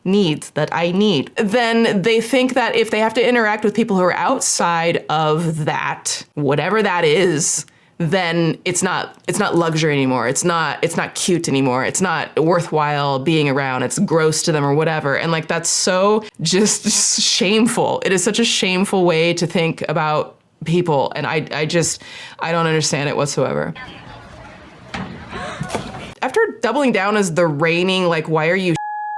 needs that I need, then they think that if they have to interact with people who are outside of that, whatever that is, then it's not luxury anymore. It's not cute anymore. It's not worthwhile being around. It's gross to them or whatever. And like, that's so just shameful. It is such a shameful way to think about people. And I don't understand it whatsoever. After doubling down as the reigning, like, why are you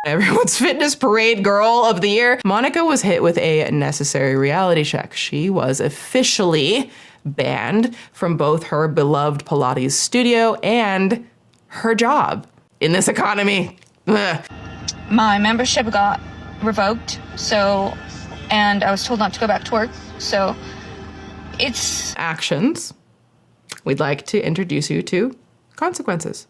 everyone's fitness parade girl of the year, Monica was hit with a necessary reality check. She was officially banned from both her beloved Pilates studio and her job in this economy. Ugh. My membership got revoked, and I was told not to go back to work, so it's... Actions. We'd like to introduce you to consequences.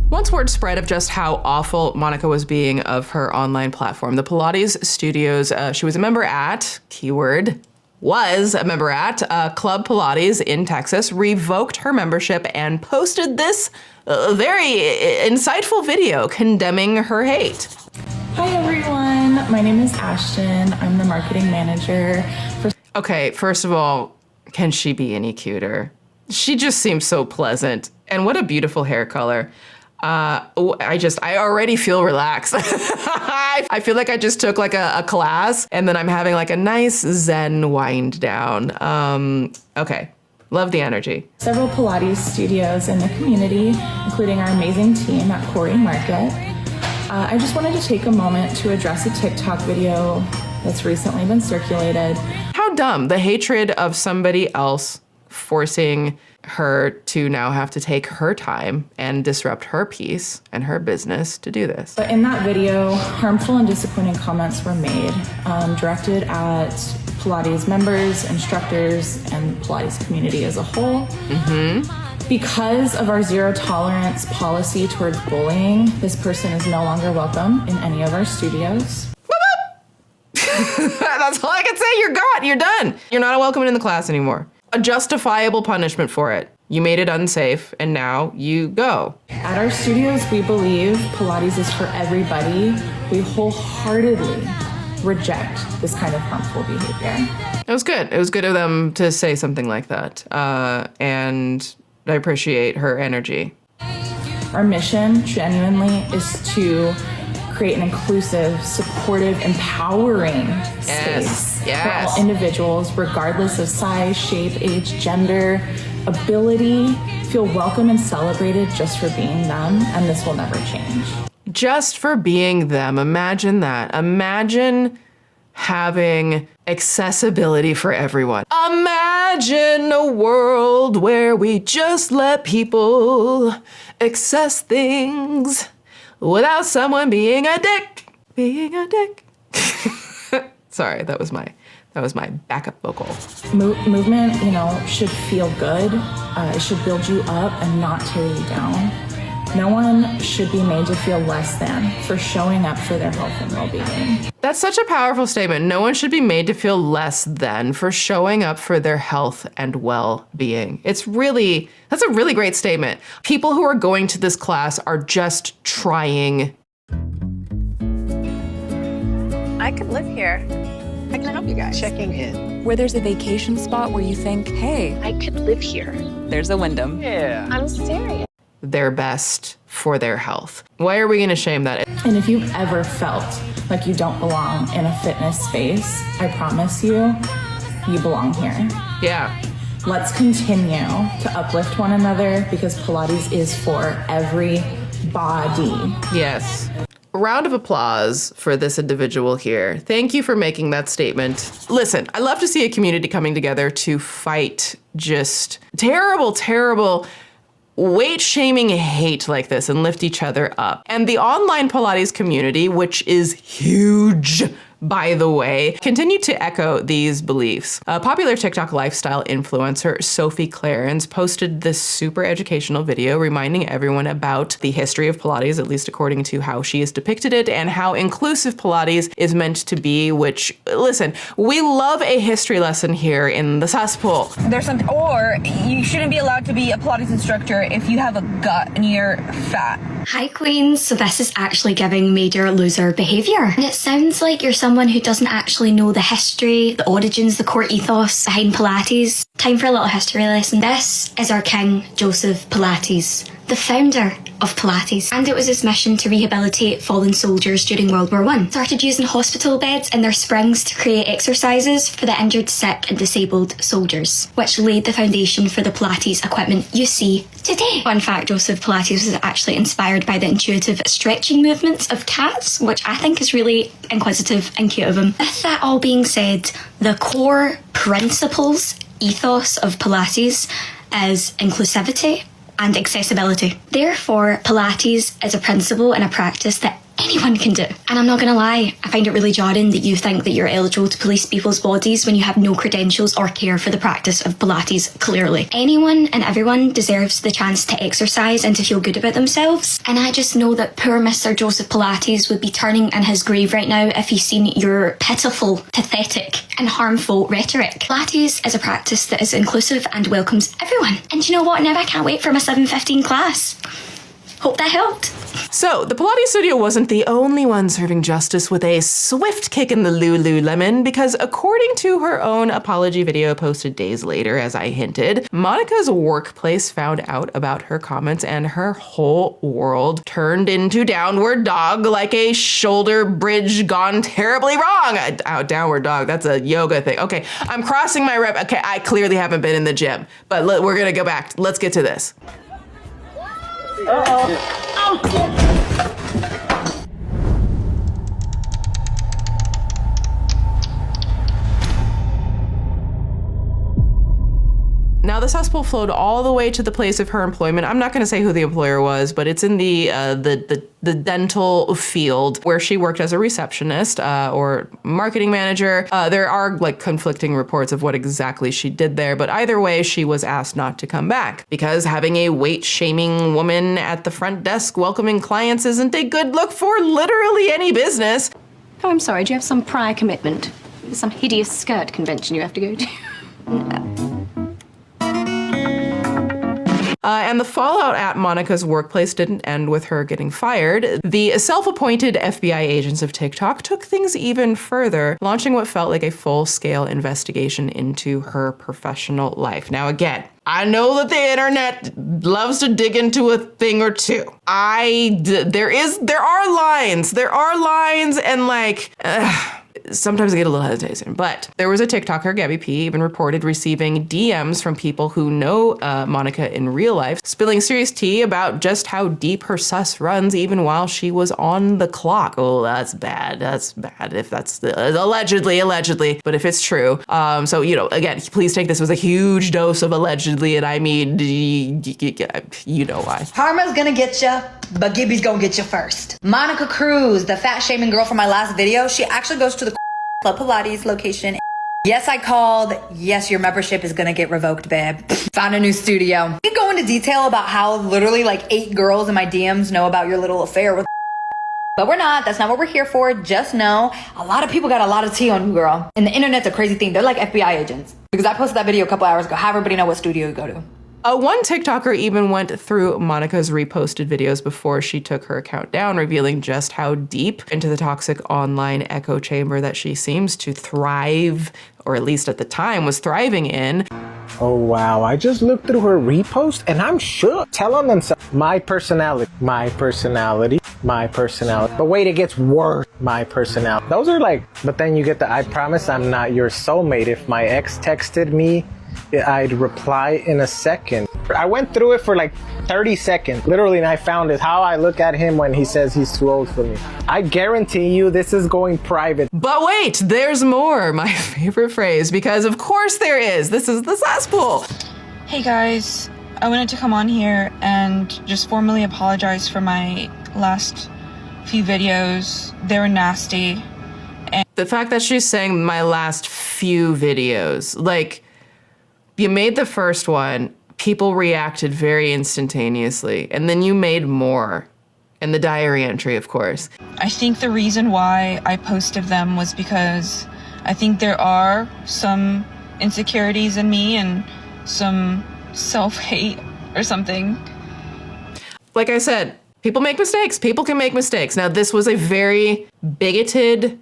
Once word spread of just how awful Monica was being of her online platform, the Pilates studios she was a member at, keyword, was a member at, Club Pilates in Texas, revoked her membership and posted this very insightful video condemning her hate. Hi everyone, my name is Ashton. I'm the marketing manager for... Okay, first of all, can she be any cuter? She just seems so pleasant. And what a beautiful hair color. I already feel relaxed. I feel like I just took like a class and then I'm having like a nice Zen wind down. Okay, love the energy. Several Pilates studios in the community, including our amazing team at Quarry Market. I just wanted to take a moment to address a TikTok video that's recently been circulated. How dumb, the hatred of somebody else forcing her to now have to take her time and disrupt her peace and her business to do this. But in that video, harmful and disappointing comments were made, directed at Pilates members, instructors, and Pilates community as a whole. Because of our zero tolerance policy towards bullying, this person is no longer welcome in any of our studios. That's all I can say. You're gone. You're done. You're not welcome in the class anymore. A justifiable punishment for it. You made it unsafe, and now you go. At our studios, we believe Pilates is for everybody. We wholeheartedly reject this kind of harmful behavior. It was good. It was good of them to say something like that. And I appreciate her energy. Our mission, genuinely, is to create an inclusive, supportive, empowering space for all individuals, regardless of size, shape, age, gender, ability, feel welcome and celebrated just for being them, and this will never change. Just for being them. Imagine that. Imagine having accessibility for everyone. Imagine a world where we just let people access things without someone being a dick. Being a dick. Sorry, that was my backup vocal. Movement, should feel good. It should build you up and not tear you down. No one should be made to feel less than for showing up for their health and well-being. That's such a powerful statement. No one should be made to feel less than for showing up for their health and well-being. That's a really great statement. People who are going to this class are just trying. I could live here. I can help you guys. Checking in. Where there's a vacation spot where you think, hey, I could live here. there's a Wyndham. Yeah. I'm serious. Their best for their health. Why are we gonna shame that? And if you've ever felt like you don't belong in a fitness space, I promise you belong here. Yeah. Let's continue to uplift one another because Pilates is for everybody. Yes. A round of applause for this individual here. Thank you for making that statement. Listen, I love to see a community coming together to fight just terrible, terrible weight-shaming hate like this and lift each other up. And the online Pilates community, which is huge by the way, continued to echo these beliefs. A popular TikTok lifestyle influencer, Sophie Clarence, posted this super educational video reminding everyone about the history of Pilates, at least according to how she has depicted it, and how inclusive Pilates is meant to be, which, listen, we love a history lesson here in the cesspool. There's something, or you shouldn't be allowed to be a Pilates instructor if you have a gut and you're fat. Hi Queens, so this is actually giving major loser behaviour. And it sounds like you're someone who doesn't actually know the history, the origins, the core ethos behind Pilates. Time for a little history lesson. This is our king, Joseph Pilates, the founder of Pilates, and it was his mission to rehabilitate fallen soldiers during World War I. Started using hospital beds in their springs to create exercises for the injured, sick and disabled soldiers, which laid the foundation for the Pilates equipment you see today. Fun fact, Joseph Pilates was actually inspired by the intuitive stretching movements of cats, which I think is really inquisitive and cute of him. With that all being said, the core principles, ethos of Pilates is inclusivity and accessibility. Therefore, Pilates is a principle and a practice that anyone can do. And I'm not gonna lie, I find it really jarring that you think that you're eligible to police people's bodies when you have no credentials or care for the practice of Pilates, clearly. Anyone and everyone deserves the chance to exercise and to feel good about themselves. And I just know that poor Mr. Joseph Pilates would be turning in his grave right now if he's seen your pitiful, pathetic and harmful rhetoric. Pilates is a practice that is inclusive and welcomes everyone. And you know what? Now I can't wait for my 7:15 class. Hope that helped. So, the Pilates studio wasn't the only one serving justice with a swift kick in the Lululemon, because according to her own apology video posted days later, as I hinted, Monica's workplace found out about her comments and her whole world turned into downward dog like a shoulder bridge gone terribly wrong. Downward dog, that's a yoga thing. Okay, I'm crossing my rep. Okay, I clearly haven't been in the gym, but we're gonna go back. Let's get to this. Now, the cesspool flowed all the way to the place of her employment. I'm not going to say who the employer was, but it's in the dental field where she worked as a receptionist or marketing manager. There are like conflicting reports of what exactly she did there, but either way, she was asked not to come back because having a weight-shaming woman at the front desk welcoming clients isn't a good look for literally any business. Oh, I'm sorry, do you have some prior commitment? Some hideous skirt convention you have to go to? No. And the fallout at Monica's workplace didn't end with her getting fired. The self-appointed FBI agents of TikTok took things even further, launching what felt like a full-scale investigation into her professional life. Now again, I know that the internet loves to dig into a thing or two. There are lines and like, sometimes I get a little hesitation, but there was a TikToker, Gabby P, even reported receiving DMs from people who know Monica in real life, spilling serious tea about just how deep her sus runs even while she was on the clock. Oh, that's bad. That's bad if that's allegedly, but if it's true. So, again, please take this with a huge dose of allegedly, and I mean, you know why. Karma's gonna get ya, but Gibby's gonna get you first. Monica Cruz, the fat shaming girl from my last video, she actually goes to the Club Pilates location. Yes, I called. Yes, your membership is gonna get revoked, babe. Found a new studio. We go into detail about how literally like 8 girls in my DMs know about your little affair with but we're not. That's not what we're here for. Just know a lot of people got a lot of tea on you, girl. And the internet's a crazy thing. They're like FBI agents. Because I posted that video a couple hours ago. Have everybody know what studio you go to. One TikToker even went through Monica's reposted videos before she took her account down, revealing just how deep into the toxic online echo chamber that she seems to thrive, or at least at the time was thriving in. Oh wow, I just looked through her repost and I'm shook. Telling themselves, my personality. But wait, it gets worse. My personality. Those are like, but then you get the I promise I'm not your soulmate. If my ex texted me, I'd reply in a second. I went through it for like 30 seconds, literally, and I found it. How I look at him when he says he's too old for me. I guarantee you this is going private. But wait, there's more. My favorite phrase, because of course there is. This is the cesspool. Hey guys, I wanted to come on here and just formally apologize for my last few videos. They were nasty. The fact that she's saying my last few videos, like, you made the first one, people reacted very instantaneously, and then you made more. And the diary entry, of course. I think the reason why I posted them was because I think there are some insecurities in me and some self-hate or something. Like I said, people make mistakes. People can make mistakes. Now, this was a very bigoted,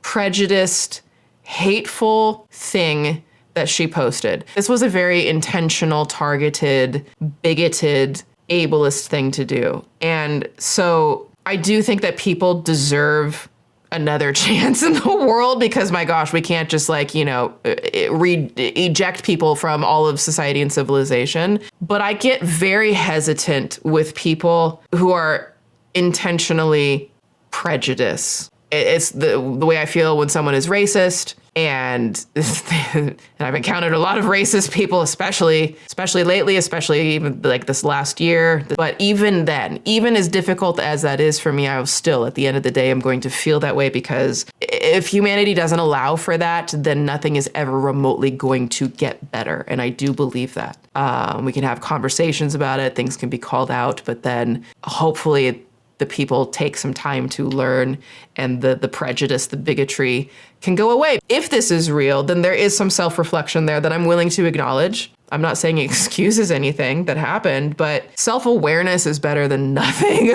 prejudiced, hateful thing that she posted. This was a very intentional, targeted, bigoted, ableist thing to do. And so I do think that people deserve another chance in the world, because my gosh, we can't just like, you know, eject people from all of society and civilization. But I get very hesitant with people who are intentionally prejudiced. It's the way I feel when someone is racist, and I've encountered a lot of racist people, especially lately, especially even like this last year. But even then, even as difficult as that is for me, I will still, at the end of the day, I'm going to feel that way, because if humanity doesn't allow for that, then nothing is ever remotely going to get better. And I do believe that. We can have conversations about it, things can be called out, but then hopefully the people take some time to learn, and the prejudice, the bigotry can go away. If this is real, then there is some self-reflection there that I'm willing to acknowledge. I'm not saying it excuses anything that happened, but self-awareness is better than nothing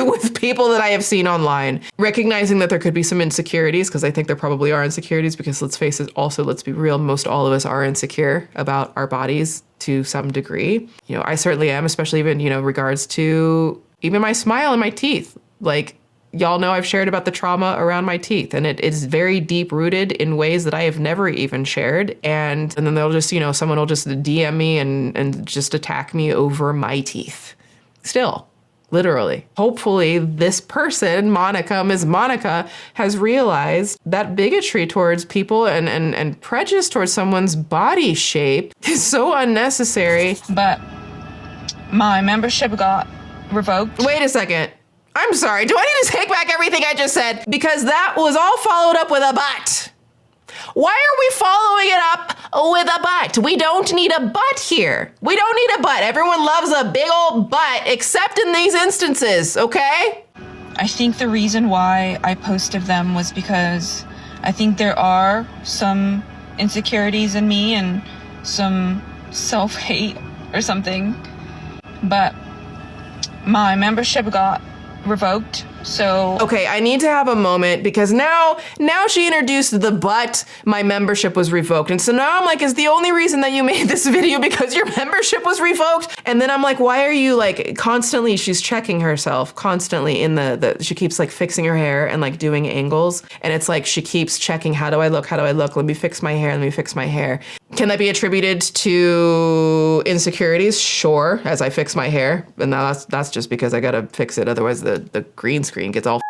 with people that I have seen online. Recognizing that there could be some insecurities, because I think there probably are insecurities, because let's face it, also, let's be real, most all of us are insecure about our bodies to some degree. You know, I certainly am, especially even, you know, regards to even my smile and my teeth. Like, y'all know I've shared about the trauma around my teeth, and it is very deep rooted in ways that I have never even shared. And then they'll just, you know, someone will just DM me and just attack me over my teeth. Still, literally. Hopefully this person, Ms. Monica, has realized that bigotry towards people and prejudice towards someone's body shape is so unnecessary. But my membership got revoked. Wait a second. I'm sorry. Do I need to take back everything I just said? Because that was all followed up with a but. Why are we following it up with a but? We don't need a but here. We don't need a but. Everyone loves a big old but, except in these instances, okay? I think the reason why I posted them was because I think there are some insecurities in me and some self-hate or something. But my membership got revoked, so... Okay, I need to have a moment, because now she introduced the but my membership was revoked. And so now I'm like, is the only reason that you made this video because your membership was revoked? And then I'm like, why are you like constantly, she's checking herself constantly in she keeps like fixing her hair and like doing angles. And it's like, she keeps checking, how do I look? Let me fix my hair. Can that be attributed to insecurities? Sure, as I fix my hair. And that's just because I gotta fix it. Otherwise the green screen gets all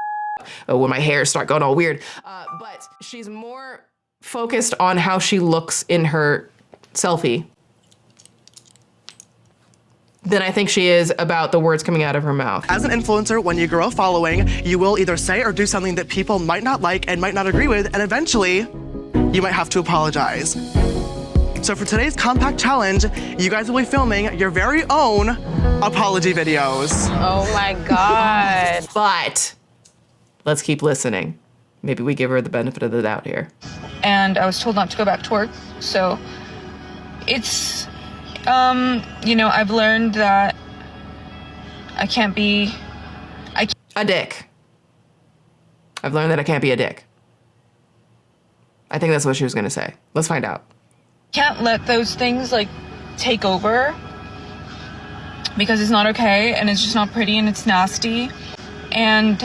when my hairs start going all weird. But she's more focused on how she looks in her selfie than I think she is about the words coming out of her mouth. As an influencer, when you grow a following, you will either say or do something that people might not like and might not agree with, and eventually you might have to apologize. So for today's compact challenge, you guys will be filming your very own apology videos. Oh my God. But let's keep listening. Maybe we give her the benefit of the doubt here. And I was told not to go back to work, so it's, you know, I've learned that I can't be... a dick. I've learned that I can't be a dick. I think that's what she was gonna say. Let's find out. Can't let those things like take over, because it's not okay, and it's just not pretty, and it's nasty, and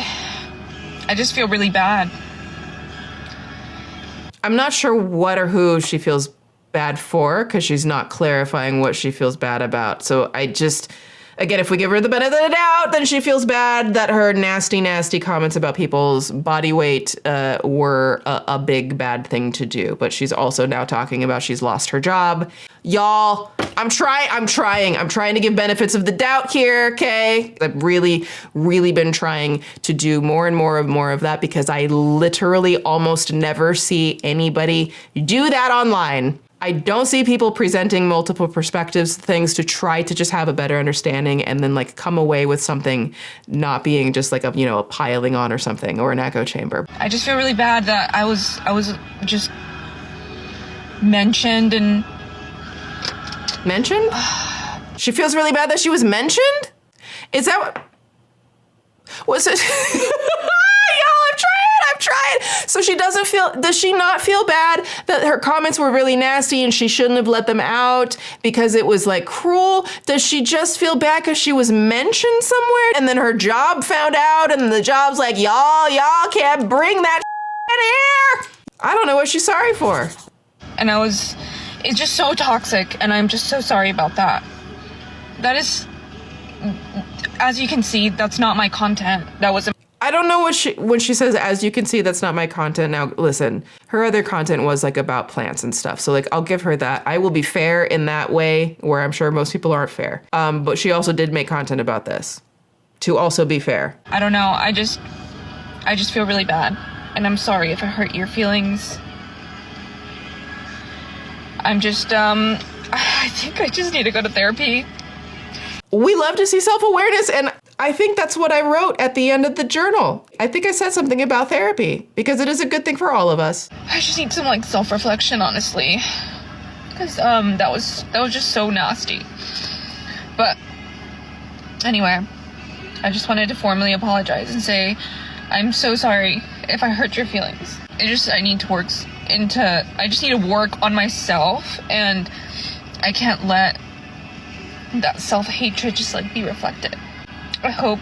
I just feel really bad. I'm not sure what or who she feels bad for, because she's not clarifying what she feels bad about. So Again, if we give her the benefit of the doubt, then she feels bad that her nasty, nasty comments about people's body weight were a big bad thing to do. But she's also now talking about she's lost her job. Y'all, I'm trying to give benefits of the doubt here, okay? I've really, really been trying to do more and more of that because I literally almost never see anybody do that online. I don't see people presenting multiple perspectives, things to try to just have a better understanding and then like come away with something not being just like a piling on or something or an echo chamber. I just feel really bad that I was just mentioned and... Mentioned? She feels really bad that she was mentioned? Is that what... Was it... I'm trying. So does she not feel bad that her comments were really nasty and she shouldn't have let them out because it was like cruel? Does she just feel bad because she was mentioned somewhere and then her job found out and the job's like, y'all can't bring that in here? I don't know what she's sorry for. And it's just so toxic and I'm just so sorry about that. That is, as you can see, that's not my content. That was I don't know when she says, as you can see, that's not my content. Now, listen, her other content was like about plants and stuff. So like, I'll give her that. I will be fair in that way where I'm sure most people aren't fair. But she also did make content about this to also be fair. I don't know. I just feel really bad. And I'm sorry if I hurt your feelings. I think I just need to go to therapy. We love to see self-awareness, and I think that's what I wrote at the end of the journal. I think I said something about therapy because it is a good thing for all of us. I just need some like self-reflection, honestly, because that was just so nasty. But anyway, I just wanted to formally apologize and say I'm so sorry if I hurt your feelings. I just need to work on myself, and I can't let that self-hatred just like be reflected. I hope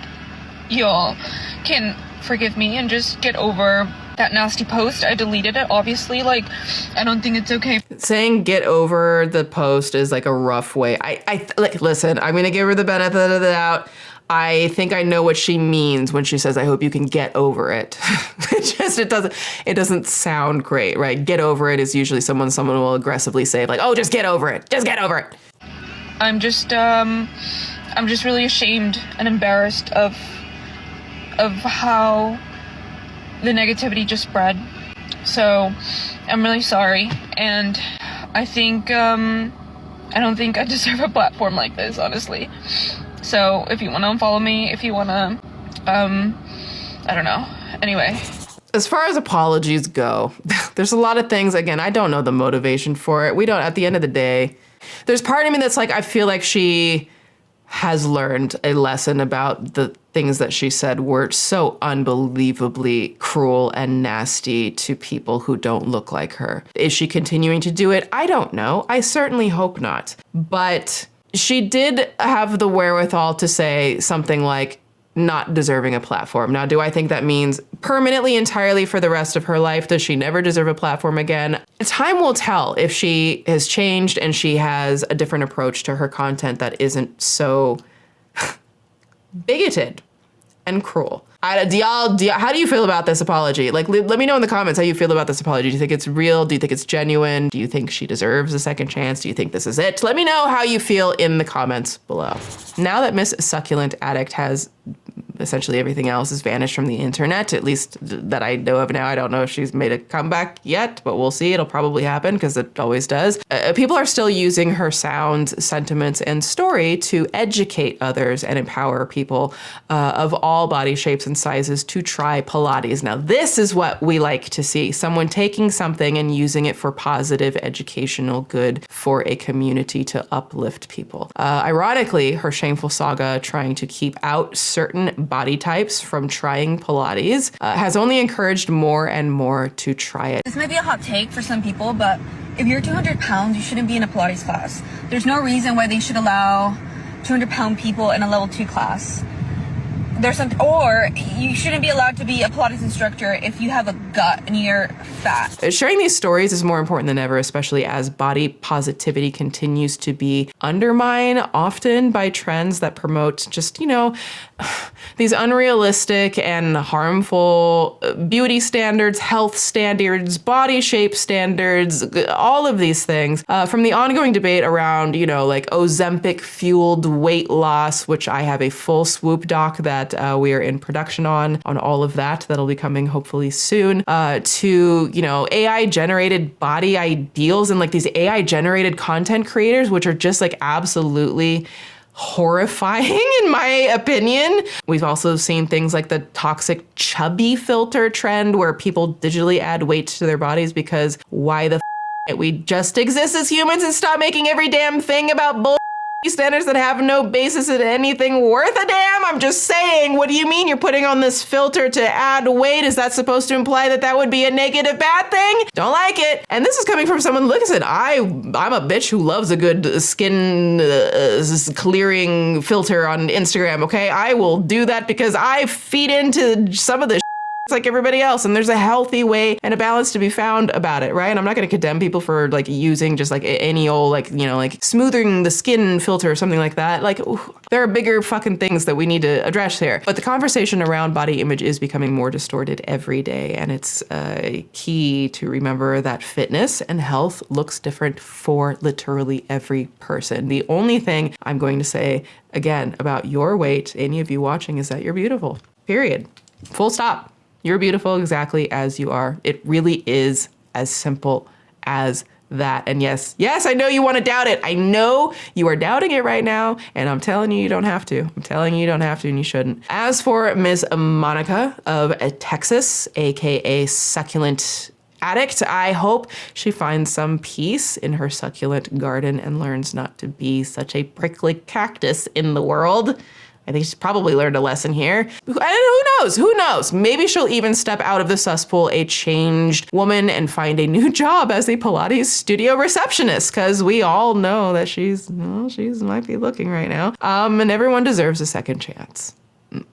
y'all can forgive me and just get over that nasty post. I deleted it, obviously. Like, I don't think it's okay. Saying get over the post is like a rough way. Listen, I'm gonna give her the benefit of the doubt. I think I know what she means when she says, I hope you can get over it. It doesn't sound great, right? Get over it is usually someone will aggressively say like, oh, just get over it. Just get over it. I'm just really ashamed and embarrassed of how the negativity just spread. So I'm really sorry, and I don't think I deserve a platform like this, honestly. So if you want to unfollow me, if you want to, I don't know. Anyway. As far as apologies go, there's a lot of things, again, I don't know the motivation for it. We don't, at the end of the day, there's part of me that's like, I feel like she has learned a lesson about the things that she said were so unbelievably cruel and nasty to people who don't look like her. Is she continuing to do it? I don't know. I certainly hope not. But she did have the wherewithal to say something like, not deserving a platform. Now, do I think that means permanently, entirely for the rest of her life? Does she never deserve a platform again? Time will tell if she has changed and she has a different approach to her content that isn't so bigoted and cruel. How do you feel about this apology? Like, let me know in the comments how you feel about this apology. Do you think it's real? Do you think it's genuine? Do you think she deserves a second chance? Do you think this is it? Let me know how you feel in the comments below. Now that Miss Succulent Addict has essentially everything else has vanished from the internet, at least that I know of now. I don't know if she's made a comeback yet, but we'll see. It'll probably happen because it always does. People are still using her sound, sentiments, and story to educate others and empower people of all body shapes and sizes to try Pilates. Now, this is what we like to see. Someone taking something and using it for positive educational good for a community to uplift people. Ironically, her shameful saga trying to keep out certain body types from trying Pilates has only encouraged more and more to try it. This might be a hot take for some people, but if you're 200 pounds, you shouldn't be in a Pilates class. There's no reason why they should allow 200-pound people in a level 2 class. or you shouldn't be allowed to be a Pilates instructor if you have a gut and you're fat. Sharing these stories is more important than ever, especially as body positivity continues to be undermined often by trends that promote just, these unrealistic and harmful beauty standards, health standards, body shape standards, all of these things. From the ongoing debate around, like Ozempic fueled weight loss, which I have a full swoop doc that we are in production on all of that. That'll be coming hopefully soon, to, AI generated body ideals and like these AI generated content creators, which are just like absolutely horrifying in my opinion. We've also seen things like the toxic chubby filter trend where people digitally add weight to their bodies because why the we just exist as humans and stop making every damn thing about bull standards that have no basis in anything worth a damn. I'm just saying, what do you mean you're putting on this filter to add weight? Is that supposed to imply that that would be a negative bad thing? Don't like it. And this is coming from someone, look, I said, I'm a bitch who loves a good skin clearing filter on Instagram, okay? I will do that because I feed into some of the like everybody else, and there's a healthy way and a balance to be found about it, right? And I'm not going to condemn people for like using just like any old like smoothing the skin filter or something like that. Like there are bigger fucking things that we need to address here. But the conversation around body image is becoming more distorted every day, and it's key to remember that fitness and health looks different for literally every person. The only thing I'm going to say again about your weight, any of you watching, is that you're beautiful. Period. Full stop. You're beautiful exactly as you are. It really is as simple as that. And yes, I know you want to doubt it. I know you are doubting it right now, and I'm telling you, you don't have to. I'm telling you, you don't have to, and you shouldn't. As for Ms. Monica of Texas, aka Succulent Addict, I hope she finds some peace in her succulent garden and learns not to be such a prickly cactus in the world. I think she's probably learned a lesson here. And who knows? Maybe she'll even step out of the cesspool a changed woman and find a new job as a Pilates studio receptionist, because we all know that she's might be looking right now. And everyone deserves a second chance.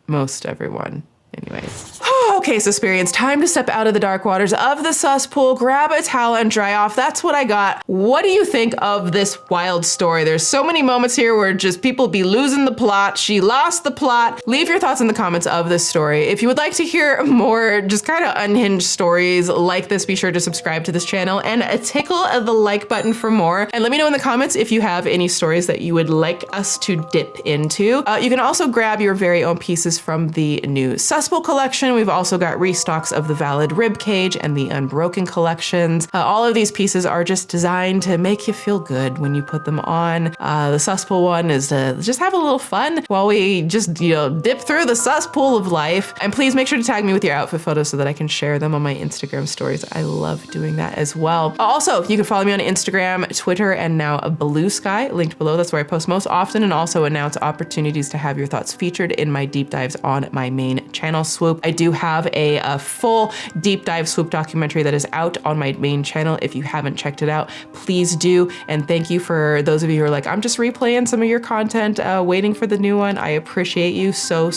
Most everyone. Anyways. Okay, Suspirians, time to step out of the dark waters of the cesspool, grab a towel and dry off. That's what I got. What do you think of this wild story? There's so many moments here where just people be losing the plot. She lost the plot. Leave your thoughts in the comments of this story. If you would like to hear more just kind of unhinged stories like this, be sure to subscribe to this channel and tickle the like button for more. And let me know in the comments if you have any stories that you would like us to dip into. You can also grab your very own pieces from the new Cesspool collection. We've also got restocks of the Valid Ribcage and the Unbroken collections. All of these pieces are just designed to make you feel good when you put them on. The Cesspool one is to just have a little fun while we just, dip through the cesspool of life. And please make sure to tag me with your outfit photos so that I can share them on my Instagram stories. I love doing that as well. Also, you can follow me on Instagram, Twitter, and now Blue Sky, linked below. That's where I post most often and also announce opportunities to have your thoughts featured in my deep dives on my main channel, Swoop. I do have a full deep dive Swoop documentary that is out on my main channel. If you haven't checked it out, please do. And thank you for those of you who are like, I'm just replaying some of your content, waiting for the new one. I appreciate you so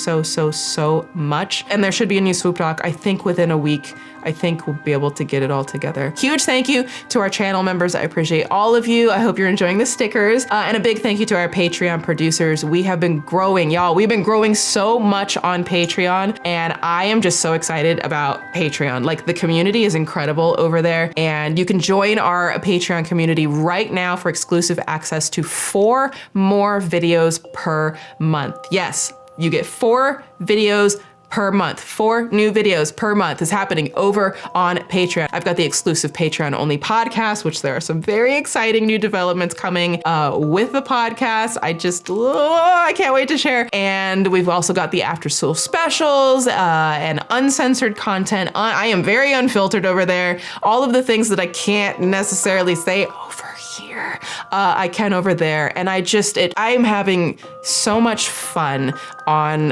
much. And there should be a new Swoop doc, I think within a week. I think we'll be able to get it all together. Huge thank you to our channel members. I appreciate all of you. I hope you're enjoying the stickers. And a big thank you to our Patreon producers. We have been growing, y'all. We've been growing so much on Patreon, and I am just so excited about Patreon. Like, the community is incredible over there, and you can join our Patreon community right now for exclusive access to 4 more videos per month. Yes, you get 4 videos per month. 4 new videos per month is happening over on Patreon. I've got the exclusive Patreon only podcast, which there are some very exciting new developments coming with the podcast. I can't wait to share. And we've also got the after school specials and uncensored content. I am very unfiltered over there. All of the things that I can't necessarily say over here here. I can over there. And I am having so much fun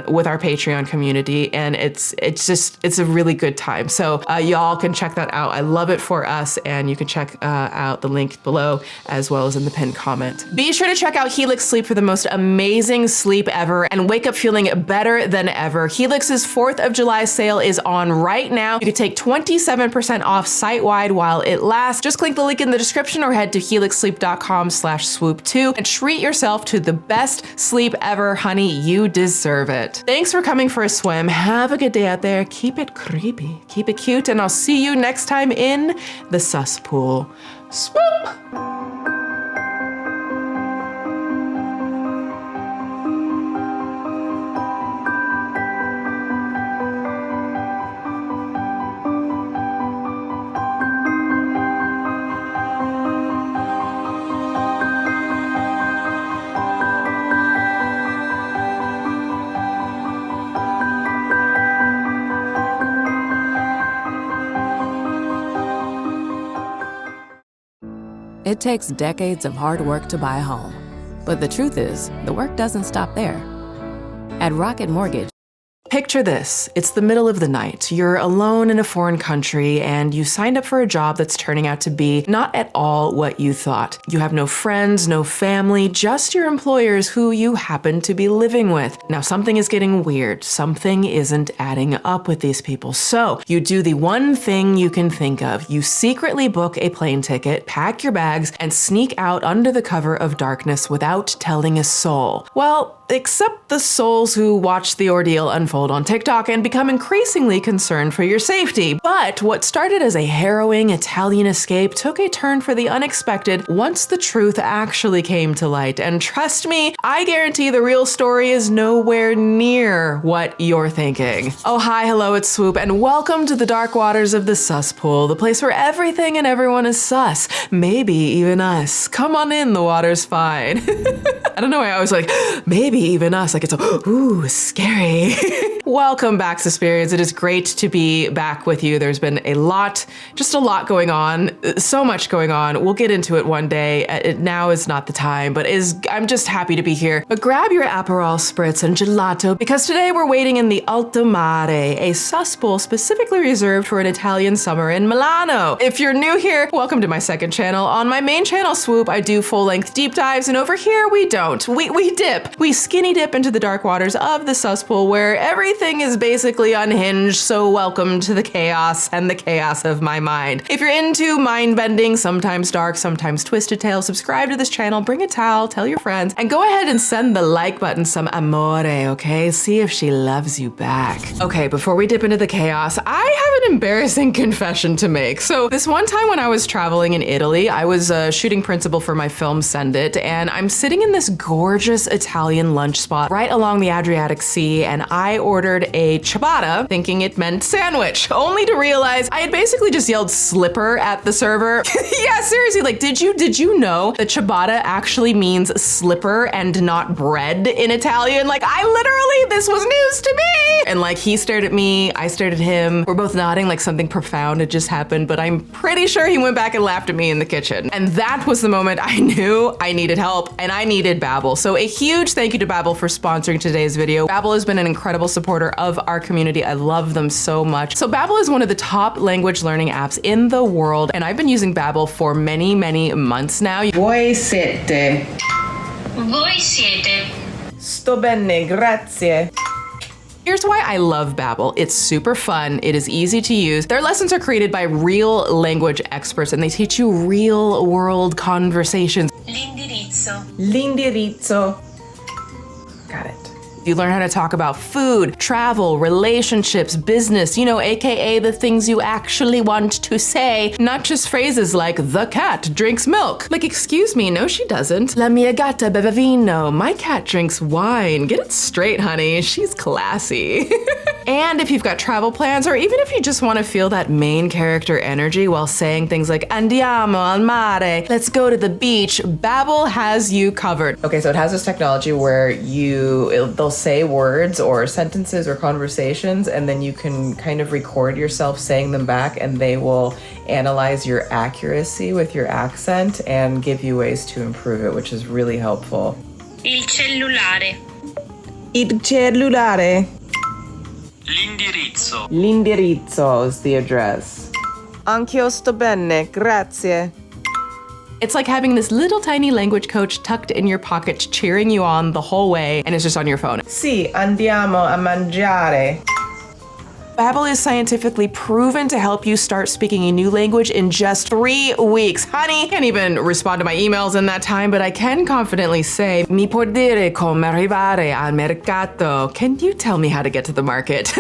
with our Patreon community, and it's a really good time. So y'all can check that out. I love it for us, and you can check out the link below as well as in the pinned comment. Be sure to check out Helix Sleep for the most amazing sleep ever and wake up feeling better than ever. Helix's 4th of July sale is on right now. You can take 27% off site-wide while it lasts. Just click the link in the description or head to helixsleep.com/swoop2 and treat yourself to the best sleep ever, honey. You deserve it. Thanks for coming for a swim. Have a good day out there. Keep it creepy, keep it cute, and I'll see you next time in the cesspool. Swoop! It takes decades of hard work to buy a home. But the truth is, the work doesn't stop there. At Rocket Mortgage, Picture this. It's the middle of the night. You're alone in a foreign country and you signed up for a job that's turning out to be not at all what you thought. You have no friends, no family, just your employers who you happen to be living with. Now something is getting weird. Something isn't adding up with these people. So you do the one thing you can think of. You secretly book a plane ticket, pack your bags, and sneak out under the cover of darkness without telling a soul. Well, except the souls who watch the ordeal unfold on TikTok and become increasingly concerned for your safety. But what started as a harrowing Italian escape took a turn for the unexpected once the truth actually came to light. And trust me, I guarantee the real story is nowhere near what you're thinking. Oh, hi, hello, it's Swoop, and welcome to the dark waters of the cesspool, the place where everything and everyone is sus. Maybe even us. Come on in, the water's fine. I don't know why I was like, maybe even us, like it's ooh, scary. Welcome back, Suspirians. It is great to be back with you. There's been just a lot going on, so much going on. We'll get into it one day. Now is not the time, but I'm just happy to be here. But grab your Aperol spritz and gelato, because today we're waiting in the Alto Mare, a cesspool specifically reserved for an Italian summer in Milano. If you're new here, welcome to my second channel. On my main channel, Swoop, I do full-length deep dives, and over here we don't. We dip. We skinny dip into the dark waters of the cesspool where everything is basically unhinged, so welcome to the chaos and the chaos of my mind. If you're into mind-bending, sometimes dark, sometimes twisted tales, subscribe to this channel, bring a towel, tell your friends, and go ahead and send the like button some amore, okay? See if she loves you back. Okay, before we dip into the chaos, I have an embarrassing confession to make. So this one time when I was traveling in Italy, I was shooting principal for my film Send It, and I'm sitting in this gorgeous Italian lunch spot right along the Adriatic Sea, and I ordered a ciabatta thinking it meant sandwich, only to realize I had basically just yelled slipper at the server. Yeah, seriously, like, did you know that ciabatta actually means slipper and not bread in Italian? Like, this was news to me. And like, he stared at me, I stared at him. We're both nodding like something profound had just happened, but I'm pretty sure he went back and laughed at me in the kitchen. And that was the moment I knew I needed help and I needed Babbel. So a huge thank you to Babbel for sponsoring today's video. Babbel has been an incredible supporter of our community. I love them so much. So Babbel is one of the top language learning apps in the world, and I've been using Babbel for many, many months now. Voi siete. Voi siete. Sto bene, grazie. Here's why I love Babbel. It's super fun. It is easy to use. Their lessons are created by real language experts, and they teach you real world conversations. L'indirizzo. L'indirizzo. Got it. You learn how to talk about food, travel, relationships, business, AKA the things you actually want to say, not just phrases like the cat drinks milk. Like, excuse me, no she doesn't. La mia gatta beve vino. My cat drinks wine. Get it straight, honey. She's classy. And if you've got travel plans, or even if you just want to feel that main character energy while saying things like andiamo al mare, let's go to the beach, Babbel has you covered. Okay, so it has this technology where they'll say words or sentences or conversations, and then you can kind of record yourself saying them back, and they will analyze your accuracy with your accent and give you ways to improve it, which is really helpful. Il cellulare. Il cellulare. L'indirizzo. L'indirizzo is the address. Anch'io sto bene, grazie. It's like having this little tiny language coach tucked in your pocket cheering you on the whole way, and it's just on your phone. Sì, andiamo a mangiare. Babbel is scientifically proven to help you start speaking a new language in just 3 weeks. Honey, can't even respond to my emails in that time, but I can confidently say, mi può dire come arrivare al mercato? Can you tell me how to get to the market?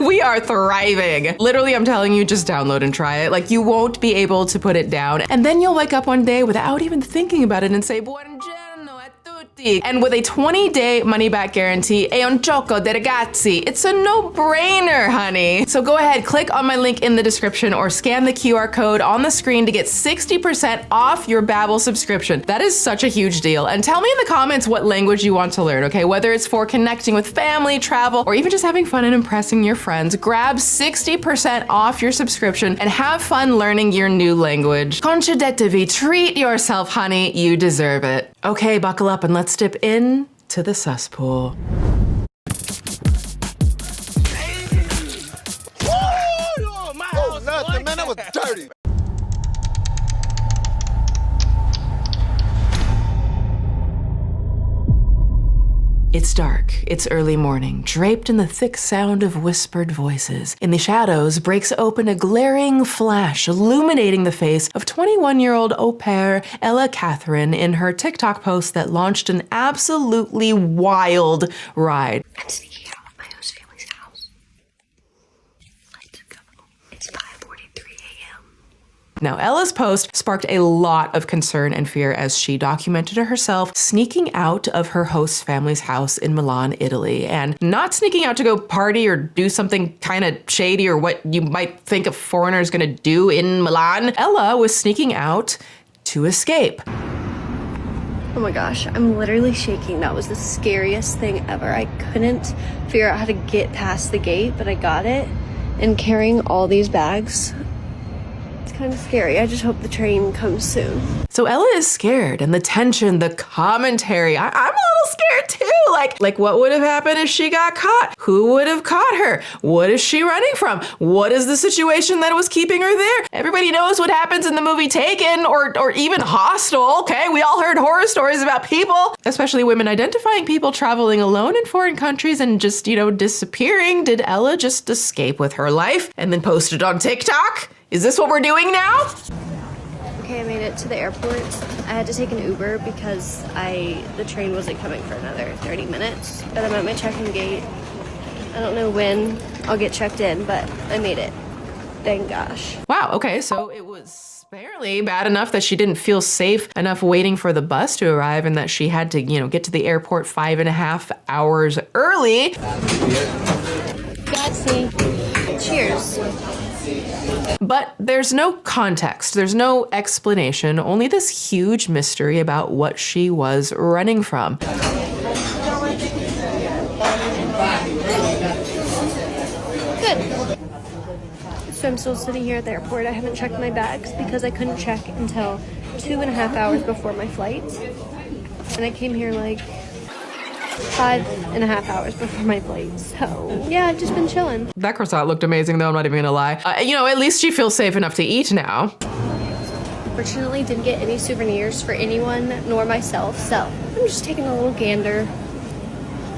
We are thriving. Literally, I'm telling you, just download and try it. Like, you won't be able to put it down. And then you'll wake up one day without even thinking about it and say, buongiorno a tutti. And with a 20-day money-back guarantee, è un gioco dei ragazzi. It's a no-brainer, honey. So go ahead, click on my link in the description or scan the QR code on the screen to get 60% off your Babbel subscription. That is such a huge deal. And tell me in the comments what language you want to learn, okay? Whether it's for connecting with family, travel, or even just having fun and impressing your friends, grab 60% off your subscription and have fun learning your new language. Concedetevi, treat yourself, honey. You deserve it. Okay, buckle up and let's dip in to the cesspool. Man, that was dirty. It's dark, it's early morning, draped in the thick sound of whispered voices. In the shadows breaks open a glaring flash, illuminating the face of 21-year-old au pair Ella Catherine in her TikTok post that launched an absolutely wild ride. I'm sneaking out of my host family's house. Let's go. It's 5:43 a.m. Now, Ella's post sparked a lot of concern and fear as she documented herself sneaking out of her host family's house in Milan, Italy, and not sneaking out to go party or do something kind of shady or what you might think a foreigner is going to do in Milan. Ella was sneaking out to escape. Oh my gosh, I'm literally shaking. That was the scariest thing ever. I couldn't figure out how to get past the gate, but I got it. And carrying all these bags, kind of scary. I just hope the train comes soon. So Ella is scared, and the tension, the commentary, I'm a little scared too. Like what would have happened if she got caught? Who would have caught her? What is she running from? What is the situation that was keeping her there? Everybody knows what happens in the movie Taken or even Hostel, okay? We all heard horror stories about people, especially women identifying people traveling alone in foreign countries and just, disappearing. Did Ella just escape with her life and then post it on TikTok? Is this what we're doing now? Okay, I made it to the airport. I had to take an Uber because the train wasn't coming for another 30 minutes. But I'm at my check-in gate. I don't know when I'll get checked in, but I made it. Thank gosh. Wow, okay, so it was barely bad enough that she didn't feel safe enough waiting for the bus to arrive and that she had to, get to the airport 5.5 hours early. Grazie. Cheers. But there's no context, there's no explanation, only this huge mystery about what she was running from. Good. So I'm still sitting here at the airport. I haven't checked my bags because I couldn't check until 2.5 hours before my flight. And I came here 5.5 hours before my flight. So yeah, I've just been chilling. That croissant looked amazing though, I'm not even gonna lie. At least she feels safe enough to eat now. Fortunately, didn't get any souvenirs for anyone nor myself, so I'm just taking a little gander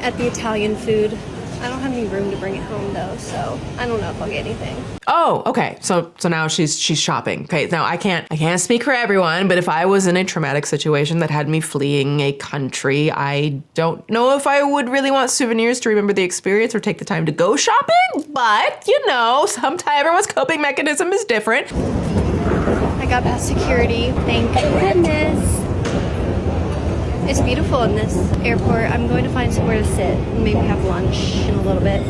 at the Italian food. I don't have any room to bring it home though, so I don't know if I'll get anything. Oh, okay. So now she's shopping. Okay, now I can't speak for everyone, but if I was in a traumatic situation that had me fleeing a country, I don't know if I would really want souvenirs to remember the experience or take the time to go shopping. But sometimes everyone's coping mechanism is different. I got past security, thank goodness. It's beautiful in this airport. I'm going to find somewhere to sit and maybe have lunch in a little bit.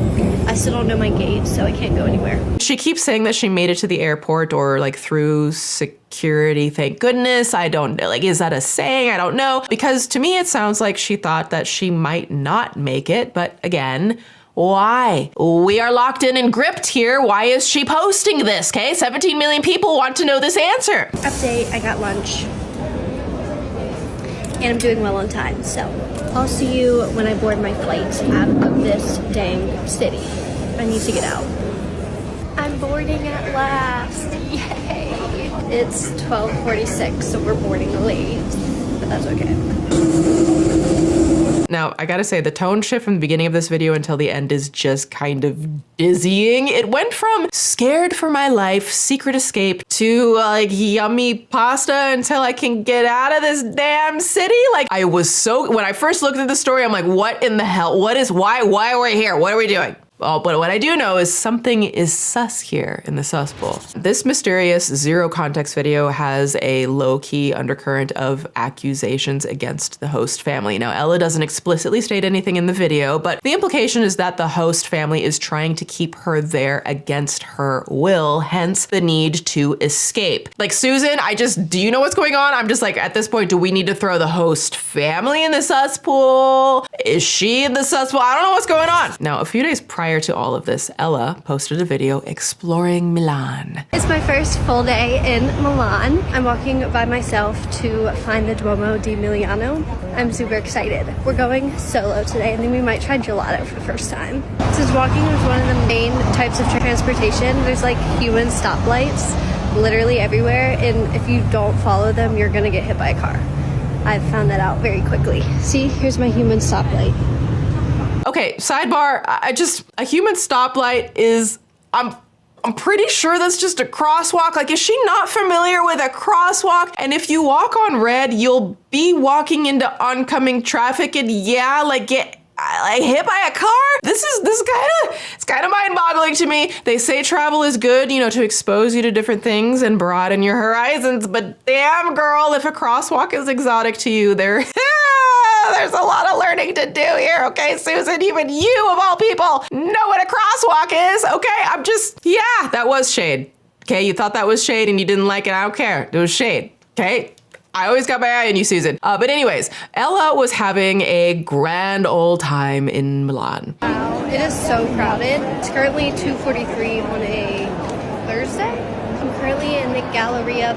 I still don't know my gate, so I can't go anywhere. She keeps saying that she made it to the airport or like through security. Thank goodness. I don't know. Like, is that a saying? I don't know. Because to me, it sounds like she thought that she might not make it. But again, why? We are locked in and gripped here. Why is she posting this? Okay, 17 million people want to know this answer. Update, I got lunch. And I'm doing well on time, so I'll see you when I board my flight out of this dang city. I need to get out. I'm boarding at last. Yay! It's 12:46, so we're boarding late, but that's okay. Now, I gotta say, the tone shift from the beginning of this video until the end is just kind of dizzying. It went from scared for my life, secret escape, to like yummy pasta until I can get out of this damn city. Like, I was so, when I first looked at the story, I'm like, what in the hell? Why are we here? What are we doing? Oh, but what I do know is something is sus here in the sus bowl. This mysterious zero context video has a low-key undercurrent of accusations against the host family. Now, Ella doesn't explicitly state anything in the video, but the implication is that the host family is trying to keep her there against her will, hence the need to escape. Like, Susan, do you know what's going on? I'm just like, at this point, do we need to throw the host family in the sus pool? Is she in the sus pool? I don't know what's going on. Now, a few days prior to all of this, Ella posted a video exploring Milan. It's my first full day in Milan. I'm walking by myself to find the Duomo di Milano. I'm super excited. We're going solo today, and then we might try gelato for the first time. Since walking is one of the main types of transportation, there's like human stoplights literally everywhere, and if you don't follow them, you're gonna get hit by a car. I've found that out very quickly. See, here's my human stoplight. Okay, sidebar, a human stoplight is, I'm pretty sure that's just a crosswalk. Like, is she not familiar with a crosswalk? And if you walk on red, you'll be walking into oncoming traffic and yeah, like get hit by a car? This is kind of mind-boggling to me. They say travel is good, you know, to expose you to different things and broaden your horizons, but damn girl, if a crosswalk is exotic to you, there's a lot of learning to do here, okay, Susan? Even you, of all people, know what a crosswalk is, okay? Yeah, that was shade, okay? You thought that was shade and you didn't like it, I don't care. It was shade, okay? I always got my eye on you, Susan. But anyways, Ella was having a grand old time in Milan. Wow, it is so crowded. It's currently 2:43 on a Thursday. I'm currently in the Galleria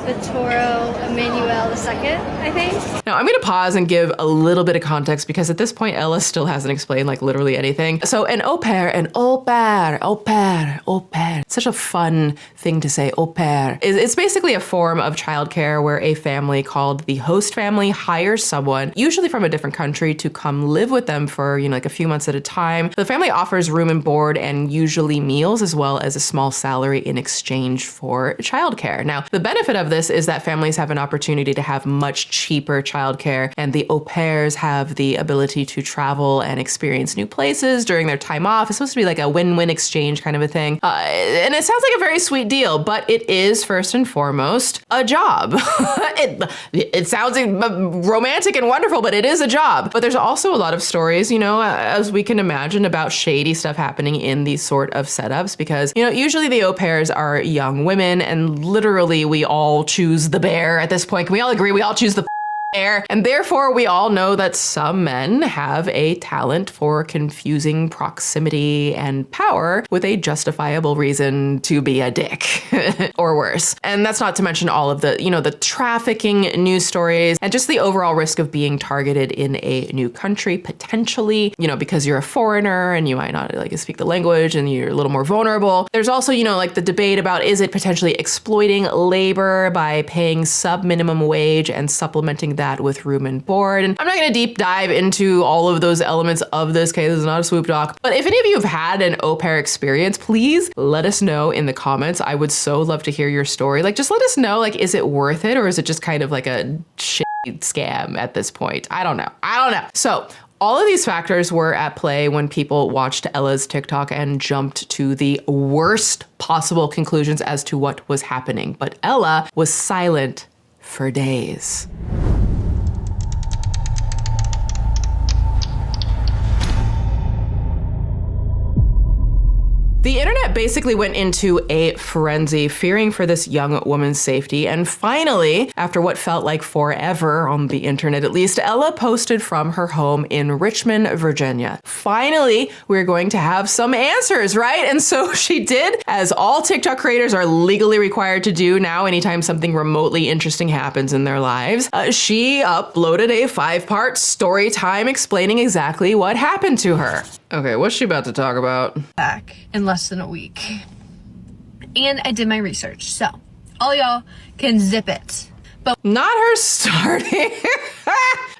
Vittorio Emanuele II, I think. Now, I'm going to pause and give a little bit of context because at this point, Ella still hasn't explained like literally anything. So an au pair. Such a fun thing to say, au pair. It's basically a form of childcare where a family called the host family hires someone, usually from a different country, to come live with them for, you know, like a few months at a time. The family offers room and board and usually meals as well as a small salary in exchange for childcare. Now, the benefit of this is that families have an opportunity to have much cheaper childcare, and the au pairs have the ability to travel and experience new places during their time off. It's supposed to be like a win-win exchange kind of a thing. And it sounds like a very sweet deal, but it is first and foremost a job. It sounds romantic and wonderful, but it is a job. But there's also a lot of stories, you know, as we can imagine, about shady stuff happening in these sort of setups because, you know, usually the au pairs are young women and literally we all choose the bear at this point. Can we all agree we all choose the bear? And therefore, we all know that some men have a talent for confusing proximity and power with a justifiable reason to be a dick or worse. And that's not to mention all of the, you know, the trafficking news stories and just the overall risk of being targeted in a new country, potentially, you know, because you're a foreigner and you might not like speak the language and you're a little more vulnerable. There's also, you know, like the debate about is it potentially exploiting labor by paying sub-minimum wage and supplementing that with room and board. And I'm not going to deep dive into all of those elements of this case. This is not a swoop doc. But if any of you have had an au pair experience, please let us know in the comments. I would so love to hear your story. Like, just let us know, like, is it worth it? Or is it just kind of like a shit scam at this point? I don't know. So all of these factors were at play when people watched Ella's TikTok and jumped to the worst possible conclusions as to what was happening. But Ella was silent for days. basically went into a frenzy, fearing for this young woman's safety. And finally, after what felt like forever on the internet at least, Ella posted from her home in Richmond, Virginia. Finally, we're going to have some answers, right? And so she did, as all TikTok creators are legally required to do now anytime something remotely interesting happens in their lives. She uploaded a 5-part story time explaining exactly what happened to her. Okay, what's she about to talk about? Back in less than a week. And I did my research, so all y'all can zip it. But not her starting.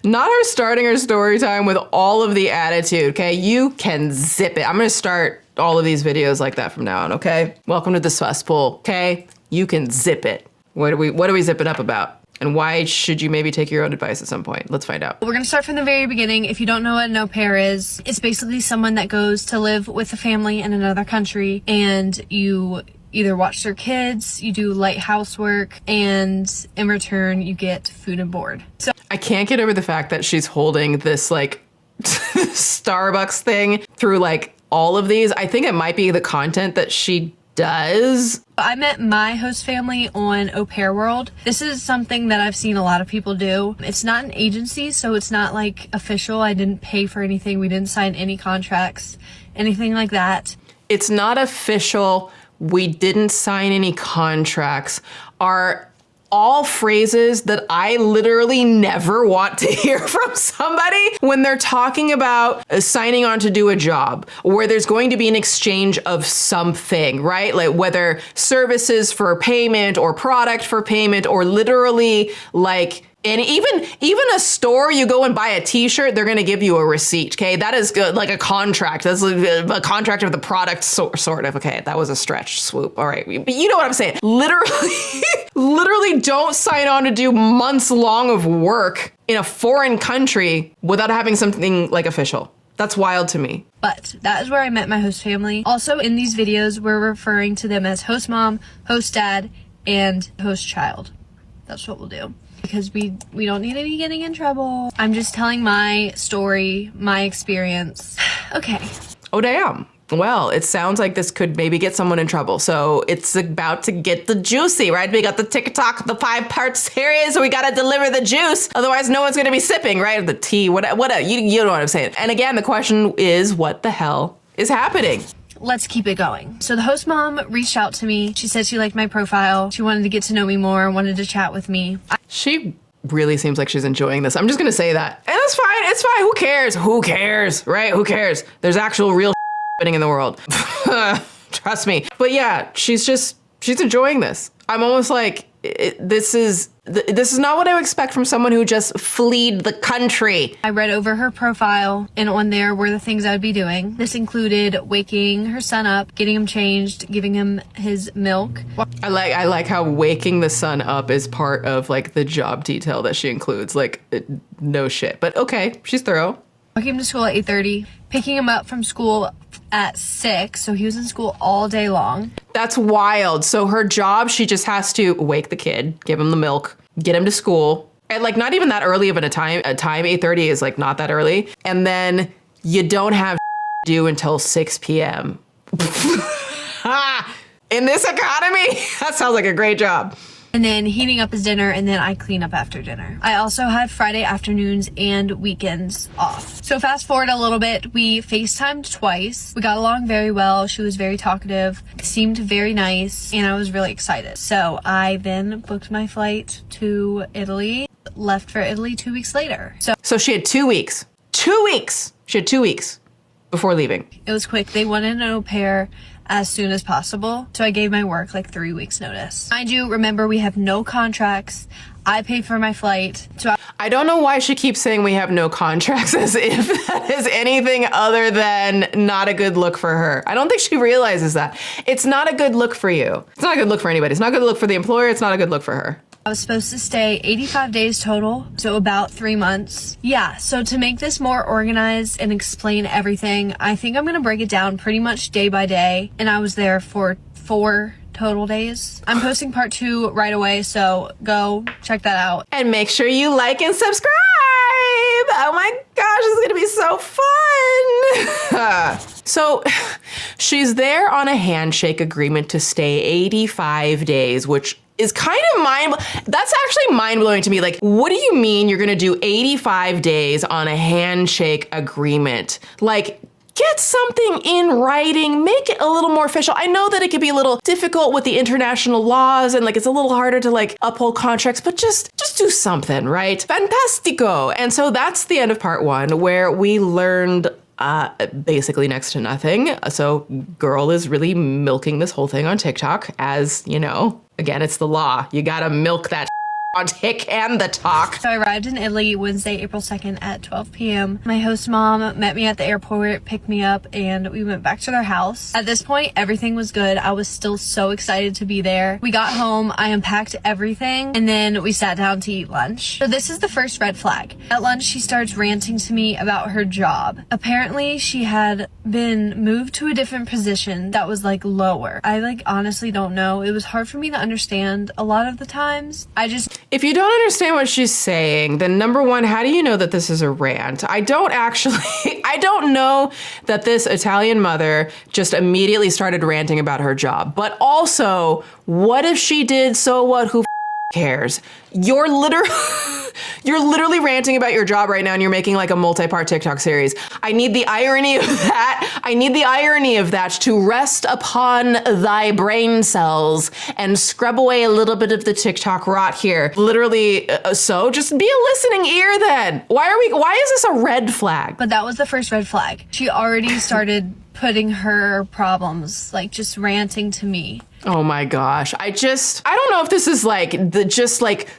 Not her starting her story time with all of the attitude, okay? You can zip it. I'm gonna start all of these videos like that from now on, okay? Welcome to the cesspool, okay? You can zip it. What are we zipping up about? And why should you maybe take your own advice at some point? Let's find out. We're gonna start from the very beginning. If you don't know what an au pair is, it's basically someone that goes to live with a family in another country, and you either watch their kids, you do light housework, and in return you get food and board. So I can't get over the fact that she's holding this like Starbucks thing through like all of these. I think it might be the content that she does. I met my host family on Au Pair World. This is something that I've seen a lot of people do. It's not an agency, so it's not like official. I didn't pay for anything. We didn't sign any contracts, anything like that. It's not official. We didn't sign any contracts are all phrases that I literally never want to hear from somebody when they're talking about signing on to do a job where there's going to be an exchange of something, right? Like whether services for payment or product for payment or literally like, and even a store, you go and buy a t-shirt, they're going to give you a receipt. Okay. That is good. Like a contract. That's a contract of the product sort of. Okay. That was a stretch swoop. All right. But you know what I'm saying? Literally don't sign on to do months long of work in a foreign country without having something like official. That's wild to me. But that is where I met my host family. Also in these videos, we're referring to them as host mom, host dad, and host child. That's what we'll do. Because we don't need to be getting in trouble. I'm just telling my story, my experience. Okay. Oh, damn. Well, it sounds like this could maybe get someone in trouble. So it's about to get the juicy, right? We got the TikTok, the 5-part series. So we got to deliver the juice. Otherwise, no one's going to be sipping, right? The tea, you know what I'm saying. And again, the question is, what the hell is happening? Let's keep it going. So the host mom reached out to me. She said she liked my profile. She wanted to get to know me more, wanted to chat with me. She really seems like she's enjoying this. I'm just going to say that. And that's fine. It's fine. Who cares? Who cares? Right? Who cares? There's actual real happening in the world. Trust me. But yeah, she's enjoying this. I'm almost like, this is not what I would expect from someone who just fled the country. I read over her profile, and on there were the things I would be doing. This included waking her son up, getting him changed, giving him his milk. I like how waking the son up is part of like the job detail that she includes. Like, no shit. But okay, she's thorough. Walking him to school at 8:30, picking him up from school at 6, so he was in school all day long. That's wild. So her job, she just has to wake the kid, give him the milk, get him to school. And like not even that early of a time, 8:30 is like not that early. And then you don't have due until 6 p.m. In this economy, that sounds like a great job. And then heating up his dinner, and then I clean up after dinner. I also had Friday afternoons and weekends off. So fast forward a little bit, we FaceTimed twice. We got along very well. She was very talkative, seemed very nice, and I was really excited. So I then booked my flight to Italy, left for Italy 2 weeks later. So she had 2 weeks. 2 weeks! She had 2 weeks before leaving. It was quick. They wanted an au pair as soon as possible. So I gave my work like 3 weeks notice. Mind you, remember we have no contracts. I paid for my flight. So I don't know why she keeps saying we have no contracts as if that is anything other than not a good look for her. I don't think she realizes that. It's not a good look for you. It's not a good look for anybody. It's not a good look for the employer. It's not a good look for her. I was supposed to stay 85 days total, so about 3 months. Yeah, so to make this more organized and explain everything, I think I'm gonna break it down pretty much day by day, and I was there for 4 total days. I'm posting part 2 right away, so go check that out. And make sure you like and subscribe! Oh my gosh, it's gonna be so fun! So, She's there on a handshake agreement to stay 85 days, which is kind of that's actually mind-blowing to me. Like, what do you mean you're gonna do 85 days on a handshake agreement? Like, get something in writing, make it a little more official. I know that it could be a little difficult with the international laws and like it's a little harder to like uphold contracts, but just do something, right? Fantastico. And so that's the end of part 1, where we learned basically next to nothing. So girl is really milking this whole thing on TikTok, as you know. Again, it's the law. You gotta milk that on Tick and the Talk. So I arrived in Italy Wednesday, April 2nd at 12 p.m. My host mom met me at the airport, picked me up, and we went back to their house. At this point, everything was good. I was still so excited to be there. We got home, I unpacked everything, and then we sat down to eat lunch. So this is the first red flag. At lunch, she starts ranting to me about her job. Apparently, she had been moved to a different position that was like lower. I like honestly don't know. It was hard for me to understand a lot of the times. If you don't understand what she's saying, then number 1, how do you know that this is a rant? I don't know that this Italian mother just immediately started ranting about her job. But also, what if she did? So what? Who cares? You're literally ranting about your job right now and you're making like a multi-part TikTok series. I need the irony of that. I need the irony of that to rest upon thy brain cells and scrub away a little bit of the TikTok rot here. Literally, so just be a listening ear then. Why is this a red flag? But that was the first red flag. She already started putting her problems, like just ranting to me. Oh my gosh. I don't know if this is like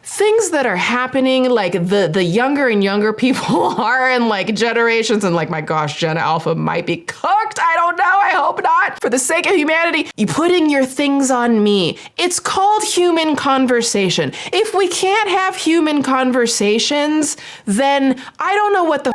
things that are happening, like the younger and younger people are in like generations, and like, my gosh, Gen Alpha might be cooked. I don't know. I hope not. For the sake of humanity, you putting your things on me. It's called human conversation. If we can't have human conversations, then I don't know what the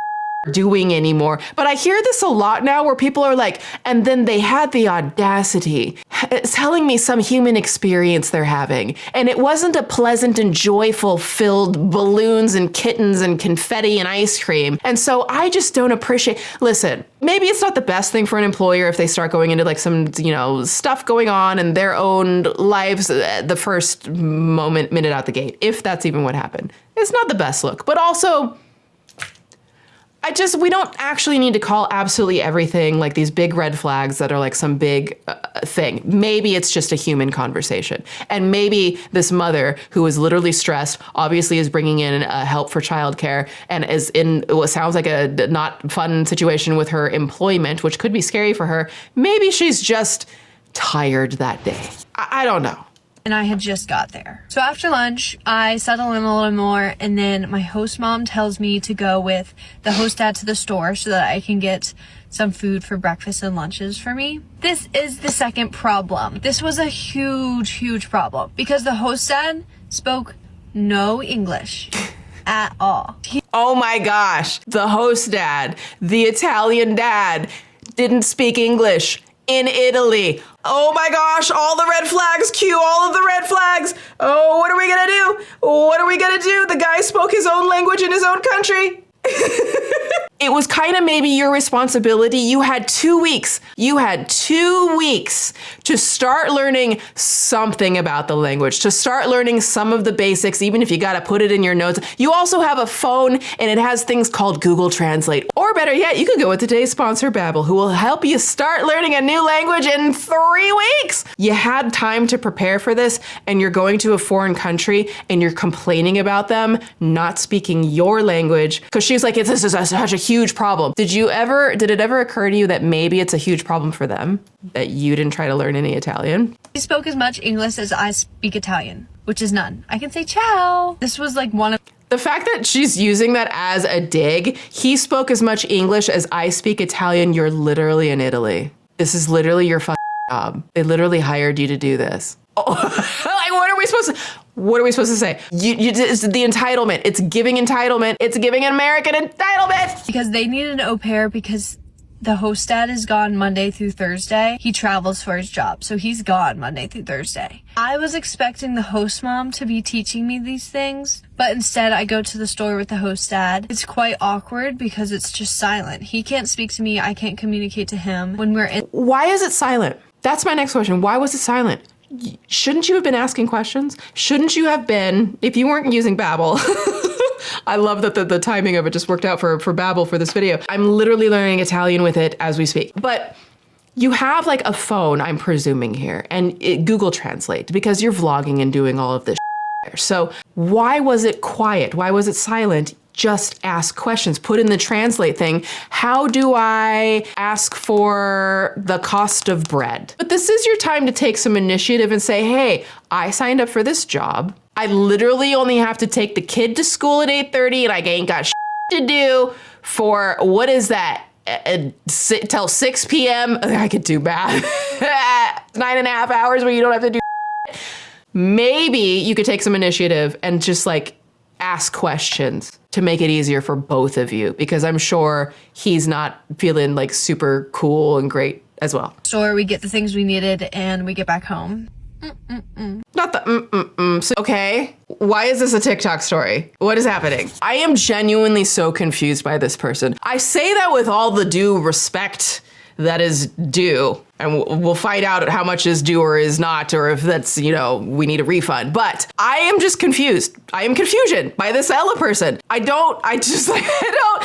doing anymore. But I hear this a lot now where people are like, and then they had the audacity telling me some human experience they're having. And it wasn't a pleasant and joyful filled balloons and kittens and confetti and ice cream. And so I just don't appreciate, listen, maybe it's not the best thing for an employer if they start going into like some, stuff going on in their own lives the first minute out the gate, if that's even what happened. It's not the best look, but also we don't actually need to call absolutely everything like these big red flags that are like some big thing. Maybe it's just a human conversation. And maybe this mother who is literally stressed, obviously is bringing in help for childcare and is in what sounds like a not fun situation with her employment, which could be scary for her. Maybe she's just tired that day. I don't know. And I had just got there. So after lunch, I settle in a little more, and then my host mom tells me to go with the host dad to the store so that I can get some food for breakfast and lunches for me. This is the second problem. This was a huge, huge problem because the host dad spoke no English at all. Oh my gosh. The host dad, the Italian dad, didn't speak English in Italy. Oh my gosh, all the red flags, cue all of the red flags. Oh, what are we gonna do? What are we gonna do? The guy spoke his own language in his own country. It was kind of maybe your responsibility. You had 2 weeks. You had 2 weeks to start learning something about the language, to start learning some of the basics, even if you got to put it in your notes. You also have a phone and it has things called Google Translate. Or better yet, you could go with today's sponsor, Babbel, who will help you start learning a new language in 3 weeks. You had time to prepare for this, and you're going to a foreign country and you're complaining about them not speaking your language because she's like, this is such a huge problem. Did it ever occur to you that maybe it's a huge problem for them that you didn't try to learn any Italian? He spoke as much English as I speak Italian, which is none. I can say ciao. This was like one of the fact that she's using that as a dig. He spoke as much English as I speak Italian. You're literally in Italy. This is literally your fucking job. They literally hired you to do this. Oh, like, what are we supposed to say? It's the entitlement. It's giving entitlement. It's giving an American entitlement. Because they needed an au pair because The host dad is gone Monday through Thursday. He travels for his job, so he's gone Monday through Thursday. I was expecting the host mom to be teaching me these things, but instead I go to the store with the host dad. It's quite awkward because it's just silent. He can't speak to me, I can't communicate to him when we're in. Why is it silent? That's my next question. Why was it silent? Shouldn't you have been asking questions? Shouldn't you have been, if you weren't using Babbel? I love that the timing of it just worked out for Babbel for this video. I'm literally learning Italian with it as we speak. But you have like a phone, I'm presuming here, and Google Translate, because you're vlogging and doing all of this shit. So why was it quiet? Why was it silent? Just ask questions. Put in the translate thing. How do I ask for the cost of bread? But this is your time to take some initiative and say, hey, I signed up for this job. I literally only have to take the kid to school at 8:30 and I ain't got shit to do for, what is that? Till 6 p.m. I could do math. 9.5 hours where you don't have to do shit. Maybe you could take some initiative and just like ask questions to make it easier for both of you, because I'm sure he's not feeling like super cool and great as well. Store, we get the things we needed and we get back home. Not the So, okay, why is this a TikTok story? What is happening? I am genuinely so confused by this person. I say that with all the due respect that is due, and we'll find out how much is due or is not, or if that's, you know, we need a refund. But I am just confused. I am confusion by this Ella person. I don't.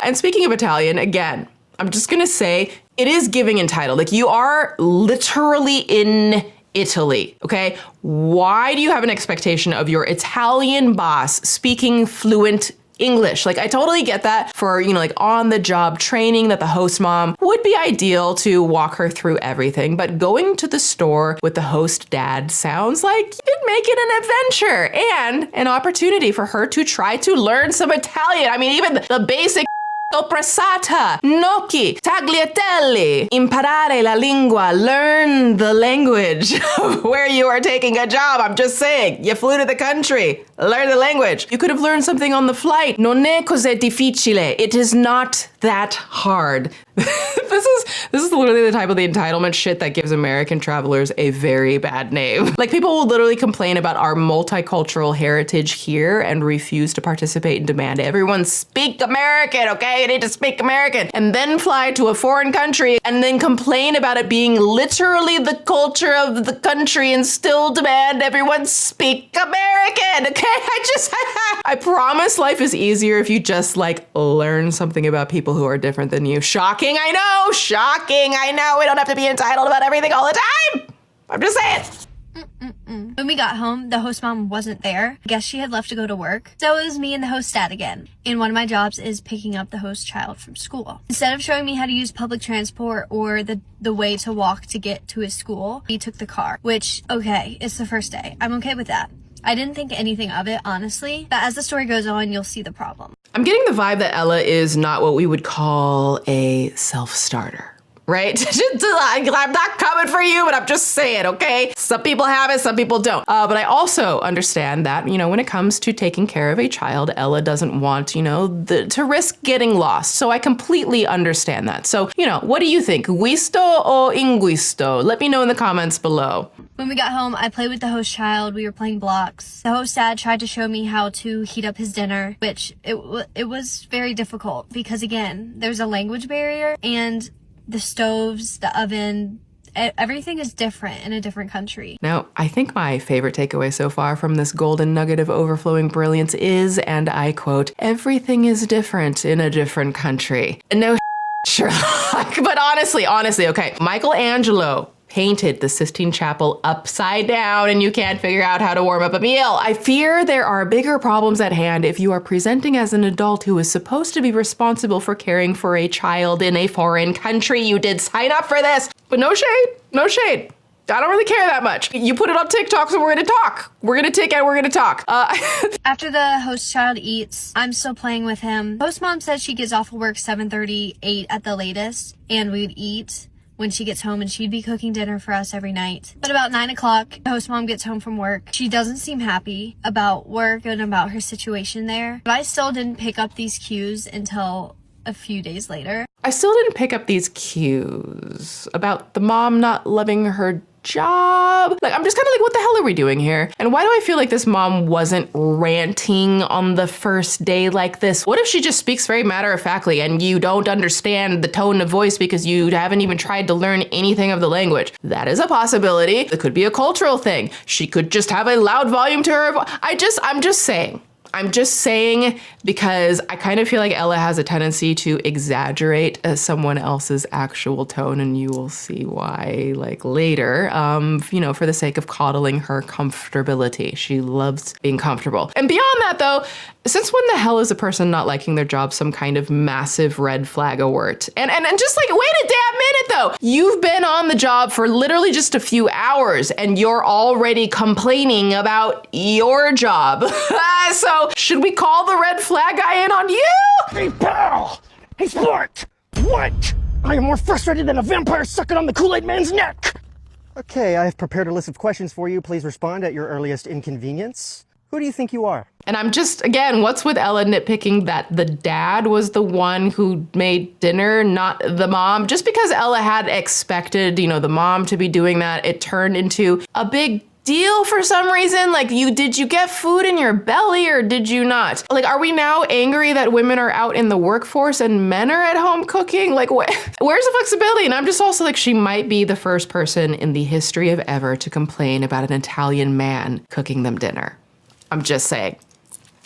And speaking of Italian, again, I'm just gonna say it is giving entitled. Like, you are literally in Italy, okay? Why do you have an expectation of your Italian boss speaking fluent English? Like, I totally get that for, you know, like on the job training that the host mom would be ideal to walk her through everything. But going to the store with the host dad sounds like you'd make it an adventure and an opportunity for her to try to learn some Italian. I mean, even the basic Soprassata, gnocchi, tagliatelle. Imparare la lingua, learn the language of where you are taking a job. I'm just saying, you flew to the country, learn the language. You could have learned something on the flight. Non è così difficile. It is not that hard. This is literally the type of the entitlement shit that gives American travelers a very bad name. Like, people will literally complain about our multicultural heritage here and refuse to participate and demand everyone speak American, okay? You need to speak American. And then fly to a foreign country and then complain about it being literally the culture of the country and still demand everyone speak American, okay? I promise life is easier if you just like learn something about people who are different than you. Shocking, I know. Shocking, I know. We don't have to be entitled about everything all the time. I'm just saying. When we got home, the host mom wasn't there. I guess she had left to go to work. So it was me and the host dad again. And one of my jobs is picking up the host child from school. Instead of showing me how to use public transport or the way to walk to get to his school, he took the car, which, okay, it's the first day. I'm okay with that. I didn't think anything of it, honestly, but as the story goes on, you'll see the problem. I'm getting the vibe that Ella is not what we would call a self-starter, right? I'm not coming for you, but I'm just saying, okay? Some people have it, some people don't. But I also understand that, you know, when it comes to taking care of a child, Ella doesn't want, you know, to risk getting lost. So I completely understand that. So, you know, what do you think? Guisto or inguisto? Let me know in the comments below. When we got home, I played with the host child. We were playing blocks. The host dad tried to show me how to heat up his dinner, which it was very difficult because, again, there's a language barrier and the stoves, the oven, everything is different in a different country. Now, I think my favorite takeaway so far from this golden nugget of overflowing brilliance is, and I quote, everything is different in a different country. No, Sherlock, but honestly, okay, Michelangelo painted the Sistine Chapel upside down and you can't figure out how to warm up a meal. I fear there are bigger problems at hand if you are presenting as an adult who is supposed to be responsible for caring for a child in a foreign country. You did sign up for this, but no shade, no shade. I don't really care that much. You put it on TikTok, so we're gonna talk. We're gonna take it, we're gonna talk. After the host child eats, I'm still playing with him. Host mom said she gets off of work 7:30, 8 at the latest, and we'd eat when she gets home, and she'd be cooking dinner for us every night. But about 9 o'clock, the host mom gets home from work. She doesn't seem happy about work and about her situation there. But I still didn't pick up these cues until a few days later. I still didn't pick up these cues about the mom not loving her job. Like, I'm just kind of like, what the hell are we doing here? And why do I feel like this mom wasn't ranting on the first day like this? What if she just speaks very matter-of-factly and you don't understand the tone of voice because you haven't even tried to learn anything of the language? That is a possibility. It could be a cultural thing. She could just have a loud volume to her. I'm just saying because I kind of feel like Ella has a tendency to exaggerate someone else's actual tone, and you will see why like later, for the sake of coddling her comfortability. She loves being comfortable. And beyond that though, since when the hell is a person not liking their job some kind of massive red flag alert? And just like, wait a damn minute though. You've been on the job for literally just a few hours and you're already complaining about your job. So should we call the red flag guy in on you? Hey pal! Hey sport! What? I am more frustrated than a vampire sucking on the Kool-Aid man's neck! Okay, I have prepared a list of questions for you. Please respond at your earliest inconvenience. Who do you think you are? And I'm just, again, what's with Ella nitpicking that the dad was the one who made dinner, not the mom? Just because Ella had expected, the mom to be doing that, it turned into a big deal for some reason. Like, did you get food in your belly or did you not? Like, are we now angry that women are out in the workforce and men are at home cooking? Like, where's the flexibility? And I'm just also like, she might be the first person in the history of ever to complain about an Italian man cooking them dinner. I'm just saying,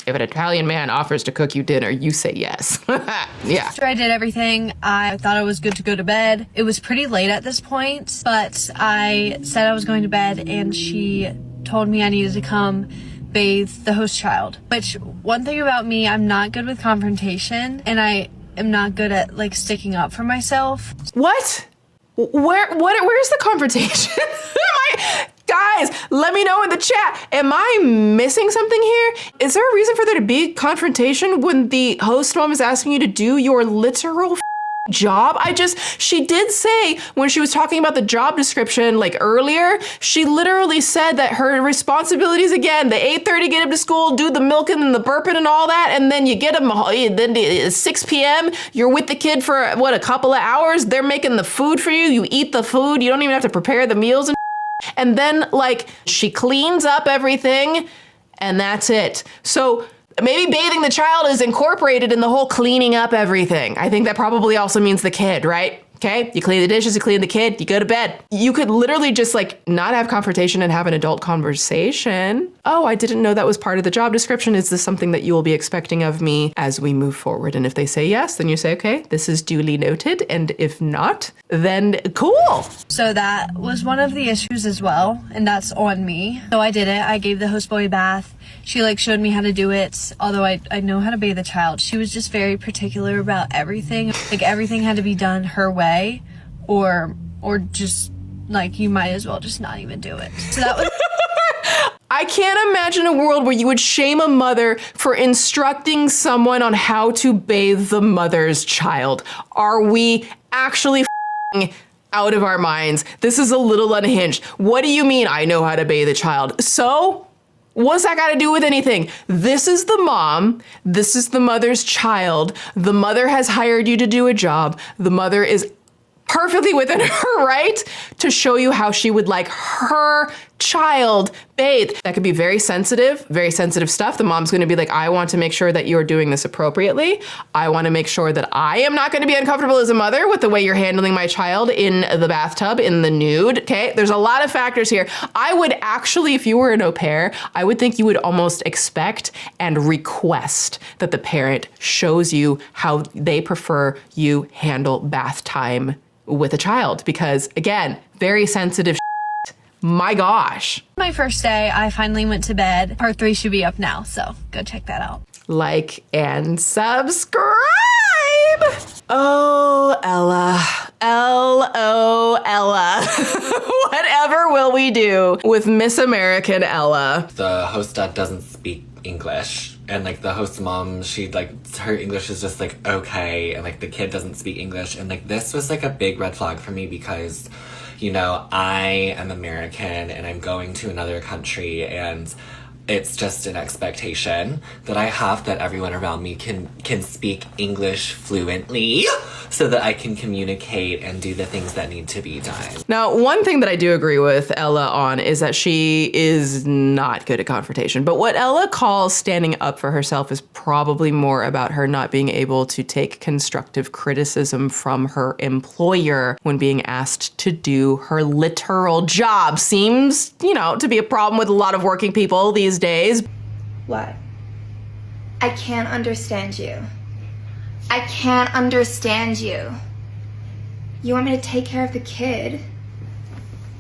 if an Italian man offers to cook you dinner, you say yes. Yeah. After I did everything, I thought I was good to go to bed. It was pretty late at this point, but I said I was going to bed and she told me I needed to come bathe the host child. Which, one thing about me, I'm not good with confrontation and I am not good at like sticking up for myself. What? Where's the confrontation? Guys, let me know in the chat. Am I missing something here? Is there a reason for there to be confrontation when the host mom is asking you to do your literal job? She did say when she was talking about the job description like earlier, she literally said that her responsibilities, again, the 8:30 get him to school, do the milking and the burping and all that, and then you get him, then 6 p.m., you're with the kid for a couple of hours, they're making the food for you, you eat the food, you don't even have to prepare the meals and then like she cleans up everything and that's it. So maybe bathing the child is incorporated in the whole cleaning up everything. I think that probably also means the kid, right? Okay, you clean the dishes, you clean the kid, you go to bed. You could literally just like not have confrontation and have an adult conversation. Oh, I didn't know that was part of the job description. Is this something that you will be expecting of me as we move forward? And if they say yes, then you say, okay, this is duly noted. And if not, then cool. So that was one of the issues as well. And that's on me. So I did it. I gave the host boy a bath. She like showed me how to do it. Although I know how to bathe a child. She was just very particular about everything. Like everything had to be done her way or just like you might as well just not even do it. So that was I can't imagine a world where you would shame a mother for instructing someone on how to bathe the mother's child. Are we actually out of our minds? This is a little unhinged. What do you mean I know how to bathe a child? So what's that got to do with anything? This is the mom. This is the mother's child. The mother has hired you to do a job. The mother is perfectly within her right to show you how she would like her child bathe. That could be very sensitive stuff. The mom's going to be like, I want to make sure that you're doing this appropriately. I want to make sure that I am not going to be uncomfortable as a mother with the way you're handling my child in the bathtub, in the nude. Okay, there's a lot of factors here. I would actually, if you were an au pair, I would think you would almost expect and request that the parent shows you how they prefer you handle bath time with a child, because again, very sensitive shit. My gosh. My first day, I finally went to bed. Part 3 should be up now, so go check that out. Like and subscribe. Oh, Ella. L-O, Ella. Whatever will we do with Miss American Ella? The host dad doesn't speak English. And like the host mom, she like, her English is just like okay, and like the kid doesn't speak English. And like this was like a big red flag for me because, I am American and I'm going to another country, and it's just an expectation that I have that everyone around me can speak English fluently. so that I can communicate and do the things that need to be done. Now, one thing that I do agree with Ella on is that she is not good at confrontation. But what Ella calls standing up for herself is probably more about her not being able to take constructive criticism from her employer when being asked to do her literal job. Seems, to be a problem with a lot of working people these days. What? I can't understand you. I can't understand you. You want me to take care of the kid?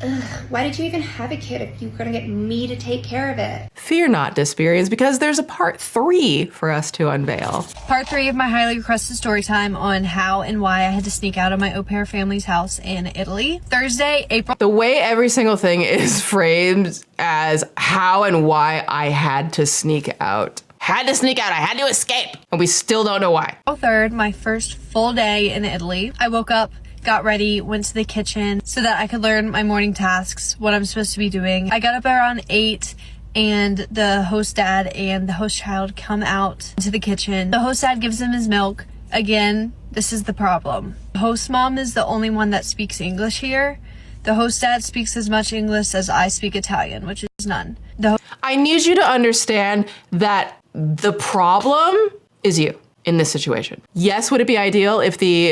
Ugh, why did you even have a kid if you were gonna get me to take care of it? Fear not, Desperians, because there's a part 3 for us to unveil. Part 3 of my highly requested story time on how and why I had to sneak out of my au pair family's house in Italy. Thursday, April. The way every single thing is framed as how and why I had to sneak out. Had to sneak out, I had to escape. And we still don't know why. April 3rd, my first full day in Italy. I woke up, got ready, went to the kitchen so that I could learn my morning tasks, what I'm supposed to be doing. I got up around 8 and the host dad and the host child come out to the kitchen. The host dad gives him his milk. Again, this is the problem. The host mom is the only one that speaks English here. The host dad speaks as much English as I speak Italian, which is none. I need you to understand that the problem is you in this situation. Yes, would it be ideal if the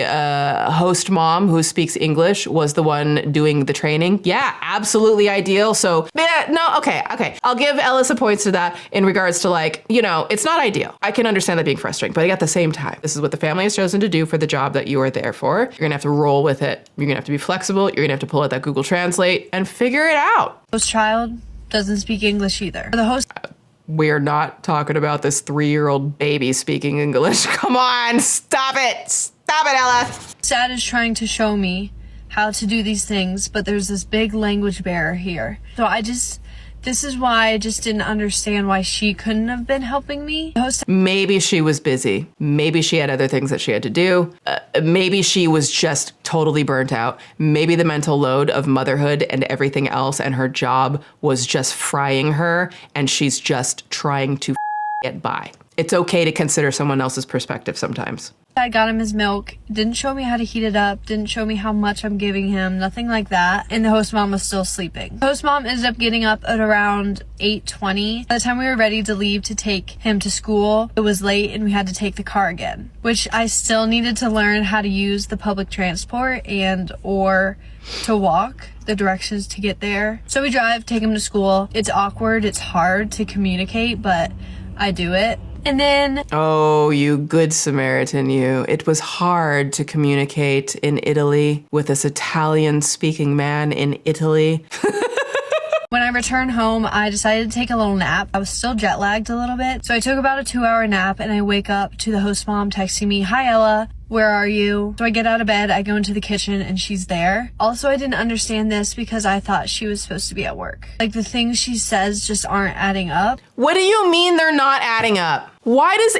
host mom who speaks English was the one doing the training? Yeah, absolutely ideal. So, yeah, no, okay. I'll give Ella some points to that in regards to it's not ideal. I can understand that being frustrating, but at the same time, this is what the family has chosen to do for the job that you are there for. You're gonna have to roll with it. You're gonna have to be flexible. You're gonna have to pull out that Google Translate and figure it out. Host child doesn't speak English either. The host... We're not talking about this 3-year-old baby speaking English. Come on, stop it. Stop it, Ella. Dad is trying to show me how to do these things, but there's this big language barrier here. So this is why I just didn't understand why she couldn't have been helping me. Maybe she was busy. Maybe she had other things that she had to do. Maybe she was just totally burnt out. Maybe the mental load of motherhood and everything else and her job was just frying her, and she's just trying to get by. It's okay to consider someone else's perspective sometimes. I got him his milk, didn't show me how to heat it up, didn't show me how much I'm giving him, nothing like that. And the host mom was still sleeping. The host mom ended up getting up at around 8:20. By the time we were ready to leave to take him to school, it was late and we had to take the car again, which I still needed to learn how to use the public transport or to walk the directions to get there. So we drive, take him to school. It's awkward, it's hard to communicate, but I do it. And then... Oh, you good Samaritan, you. It was hard to communicate in Italy with this Italian-speaking man in Italy. When I returned home, I decided to take a little nap. I was still jet lagged a little bit. So I took about a 2-hour nap and I wake up to the host mom texting me, "Hi, Ella. Where are you?" So I get out of bed, I go into the kitchen, and she's there. Also, I didn't understand this because I thought she was supposed to be at work. Like, the things she says just aren't adding up. What do you mean they're not adding up? Why does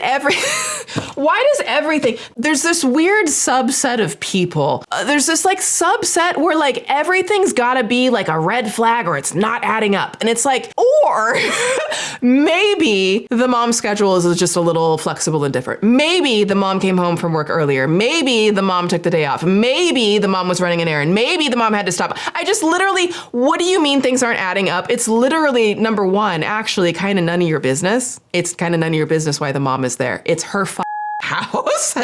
everything, there's this weird subset of people. There's this subset where everything's gotta be a red flag or it's not adding up. And it's or maybe the mom's schedule is just a little flexible and different. Maybe the mom came home from work earlier. Maybe the mom took the day off. Maybe the mom was running an errand. Maybe the mom had to stop. I just literally, what do you mean things aren't adding up? It's literally, number one, actually kind of none of your business. It's kind of none of your business why the mom is there. It's her house.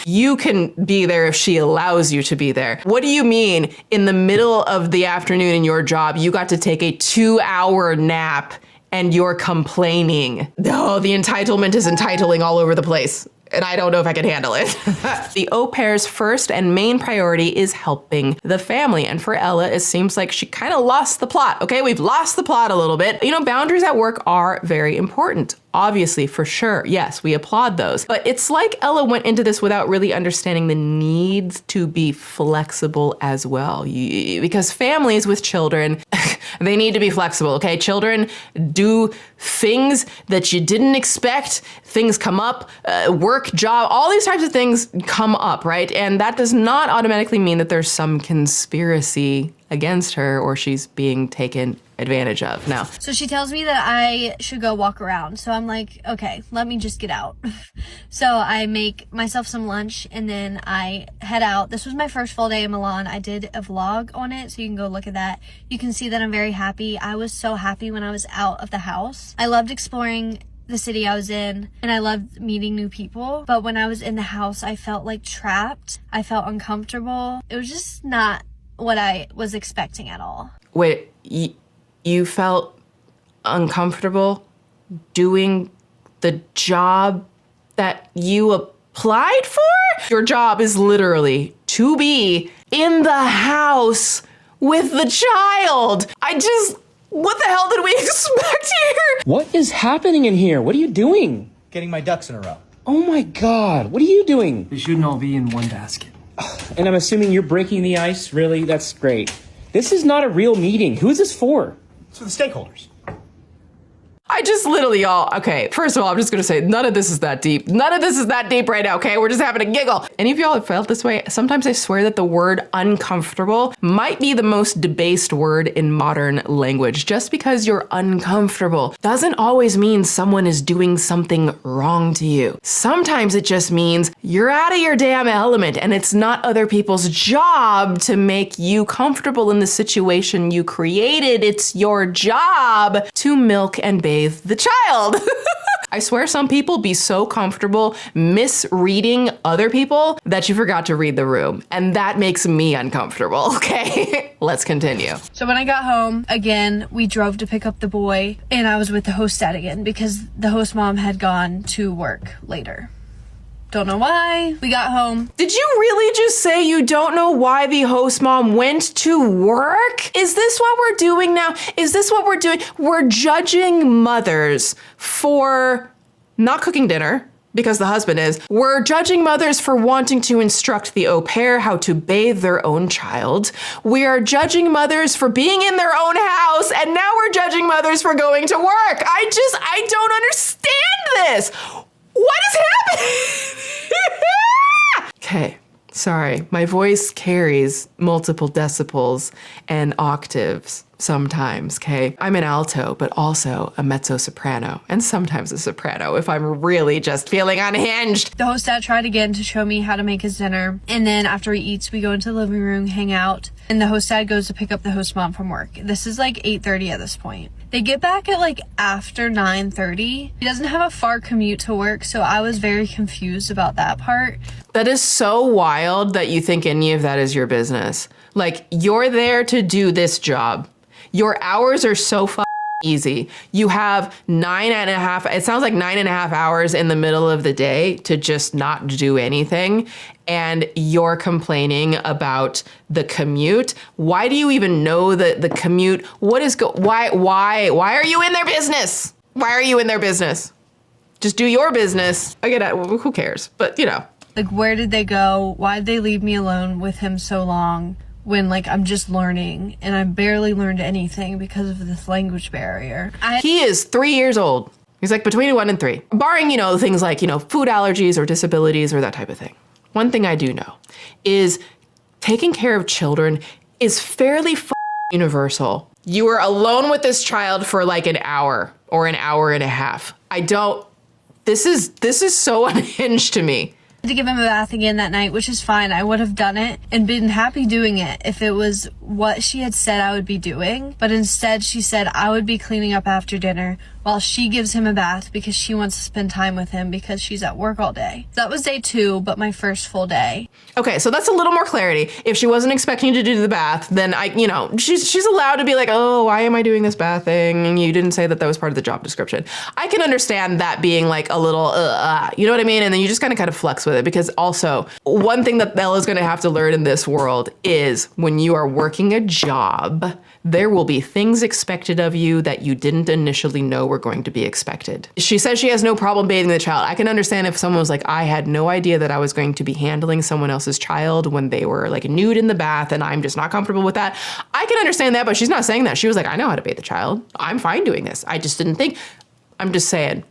You can be there if she allows you to be there. What do you mean in the middle of the afternoon in your job, you got to take a 2-hour nap and you're complaining? Oh, the entitlement is entitling all over the place. And I don't know if I can handle it. The au pair's first and main priority is helping the family. And for Ella, it seems like she kind of lost the plot. Okay, we've lost the plot a little bit. Boundaries at work are very important. Obviously, for sure. Yes, we applaud those. But it's like Ella went into this without really understanding the need to be flexible as well. Because families with children, they need to be flexible, okay? Children do things that you didn't expect. Things come up, work, job, all these types of things come up, right? And that does not automatically mean that there's some conspiracy against her or she's being taken advantage of. Now, so she tells me that I should go walk around. So I'm like, okay, let me just get out. So I make myself some lunch and then I head out. This was my first full day in Milan. I did a vlog on it, so you can go look at that. You can see that I'm very happy. I was so happy when I was out of the house. I loved exploring the city I was in and I loved meeting new people. But when I was in the house, I felt like trapped. I felt uncomfortable. It was just not what I was expecting at all. Wait, you felt uncomfortable doing the job that you applied for? Your job is literally to be in the house with the child. What the hell did we expect here? What is happening in here? What are you doing? Getting my ducks in a row. Oh my God, what are you doing? They shouldn't all be in one basket. And I'm assuming you're breaking the ice? Really? That's great. This is not a real meeting. Who is this for? It's for the stakeholders. Okay, first of all, I'm just gonna say, none of this is that deep. None of this is that deep right now, okay? We're just having a giggle. Any of y'all have felt this way? Sometimes I swear that the word uncomfortable might be the most debased word in modern language. Just because you're uncomfortable doesn't always mean someone is doing something wrong to you. Sometimes it just means you're out of your damn element and it's not other people's job to make you comfortable in the situation you created. It's your job to milk and bathe the child. I swear some people be so comfortable misreading other people that you forgot to read the room. And that makes me uncomfortable, okay? Let's continue. So when I got home, again, we drove to pick up the boy and I was with the host dad again because the host mom had gone to work later. Don't know why. We got home. Did you really just say you don't know why the host mom went to work? Is this what we're doing now? Is this what we're doing? We're judging mothers for not cooking dinner because the husband is. We're judging mothers for wanting to instruct the au pair how to bathe their own child. We are judging mothers for being in their own house, and now we're judging mothers for going to work. I don't understand this. What is happening? Okay, sorry. My voice carries multiple decibels and octaves sometimes, okay? I'm an alto, but also a mezzo-soprano, and sometimes a soprano if I'm really just feeling unhinged. The host dad tried again to show me how to make his dinner, and then after he eats, we go into the living room, hang out, and the host dad goes to pick up the host mom from work. This is like 8:30 at this point. They get back at like after 9:30. He doesn't have a far commute to work, so I was very confused about that part. That is so wild that you think any of that is your business. Like, you're there to do this job. Your hours are so easy. You have 9.5 hours in the middle of the day to just not do anything. And you're complaining about the commute. Why do you even know the commute? Why are you in their business? Why are you in their business? Just do your business. I get it. Who cares? But you know. Like, where did they go? Why did they leave me alone with him so long? When like I'm just learning and I barely learned anything because of this language barrier. He is 3 years old. He's like between 1 and 3. Barring, things like, food allergies or disabilities or that type of thing. One thing I do know is taking care of children is fairly universal. You were alone with this child for like an hour or an hour and a half. This is so unhinged to me. To give him a bath again that night, which is fine. I would have done it and been happy doing it if it was what she had said I would be doing. But instead she said I would be cleaning up after dinner while she gives him a bath because she wants to spend time with him because she's at work all day. That was day 2, but my first full day. Okay, so that's a little more clarity. If she wasn't expecting you to do the bath, then she's allowed to be like, oh, why am I doing this bath thing? And you didn't say that was part of the job description. I can understand that being like a little, you know what I mean? And then you just kind of flex with it, because also one thing that Bella's gonna have to learn in this world is when you are working a job, there will be things expected of you that you didn't initially know were going to be expected. She says she has no problem bathing the child. I can understand if someone was like, I had no idea that I was going to be handling someone else's child when they were like nude in the bath and I'm just not comfortable with that. I can understand that, but she's not saying that. She was like, I know how to bathe the child. I'm fine doing this. I just didn't think. I'm just saying,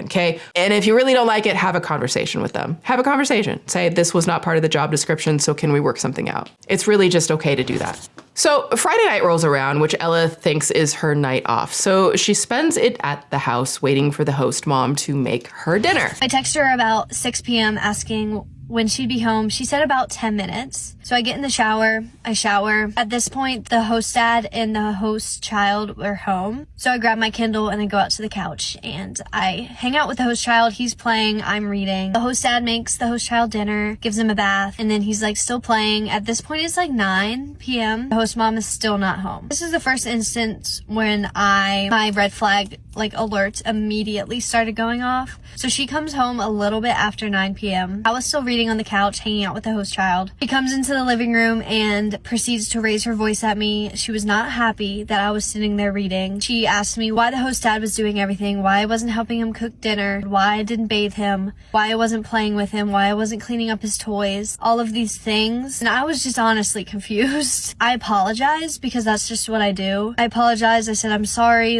okay? And if you really don't like it, have a conversation with them. Have a conversation. Say, this was not part of the job description, so can we work something out? It's really just okay to do that. So Friday night rolls around, which Ella thinks is her night off. So she spends it at the house waiting for the host mom to make her dinner. I text her about 6 p.m. asking when she'd be home. She said about 10 minutes. So I get in the shower, I shower. At this point, the host dad and the host child were home. So I grab my Kindle and I go out to the couch and I hang out with the host child. He's playing, I'm reading. The host dad makes the host child dinner, gives him a bath, and then he's like still playing. At this point, it's like 9 p.m. The host mom is still not home. This is the first instance when my red flag alert immediately started going off. So she comes home a little bit after 9 p.m. I was still reading on the couch, hanging out with the host child. She comes into the living room and proceeds to raise her voice at me. She was not happy that I was sitting there reading. She asked me why the host dad was doing everything, why I wasn't helping him cook dinner, why I didn't bathe him, why I wasn't playing with him, why I wasn't cleaning up his toys, all of these things. And I was just honestly confused. I apologized because that's just what I do. I apologized. I said, I'm sorry.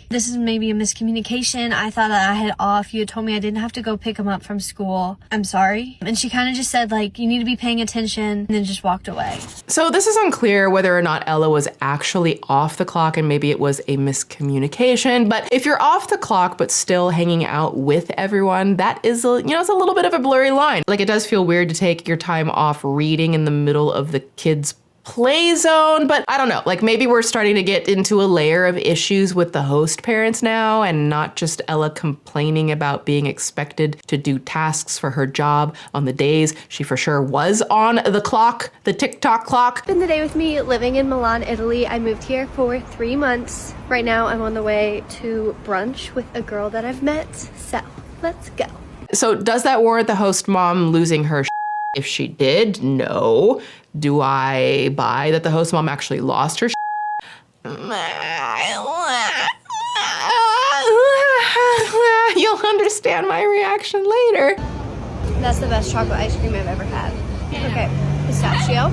This is maybe a miscommunication. I thought that I had off. You had told me I didn't have to go pick him up from school. I'm sorry. And she kind of just said, you need to be paying attention, and then just walked away. So this is unclear whether or not Ella was actually off the clock and maybe it was a miscommunication. But if you're off the clock but still hanging out with everyone, that is, it's a little bit of a blurry line. It does feel weird to take your time off reading in the middle of the kids' play zone, but I don't know, maybe we're starting to get into a layer of issues with the host parents now and not just Ella complaining about being expected to do tasks for her job on the days she for sure was on the clock, the TikTok clock. Spend the day with me living in Milan, Italy. I moved here for 3 months. Right now I'm on the way to brunch with a girl that I've met, so let's go. So does that warrant the host mom losing her shit? If she did, no. Do I buy that the host mom actually lost her shit? You'll understand my reaction later. That's the best chocolate ice cream I've ever had. Okay, pistachio.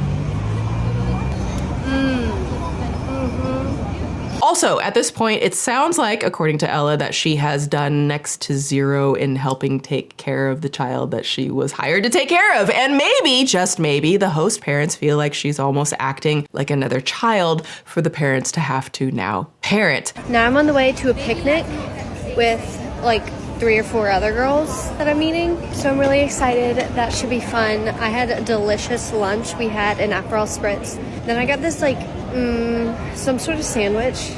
Also, at this point, it sounds like, according to Ella, that she has done next to zero in helping take care of the child that she was hired to take care of. And maybe, just maybe, the host parents feel like she's almost acting like another child for the parents to have to now parent. Now I'm on the way to a picnic with 3 or 4 other girls that I'm meeting. So I'm really excited. That should be fun. I had a delicious lunch. We had an Aperol Spritz. Then I got this some sort of sandwich.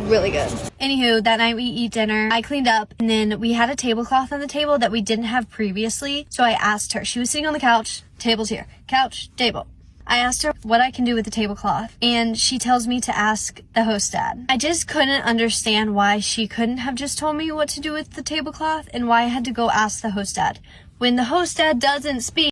Really good. Anywho, that night we eat dinner. I cleaned up and then we had a tablecloth on the table that we didn't have previously. So I asked her, she was sitting on the couch, table's here, couch, table. I asked her what I can do with the tablecloth, and she tells me to ask the host dad. I just couldn't understand why she couldn't have just told me what to do with the tablecloth and why I had to go ask the host dad. When the host dad doesn't speak,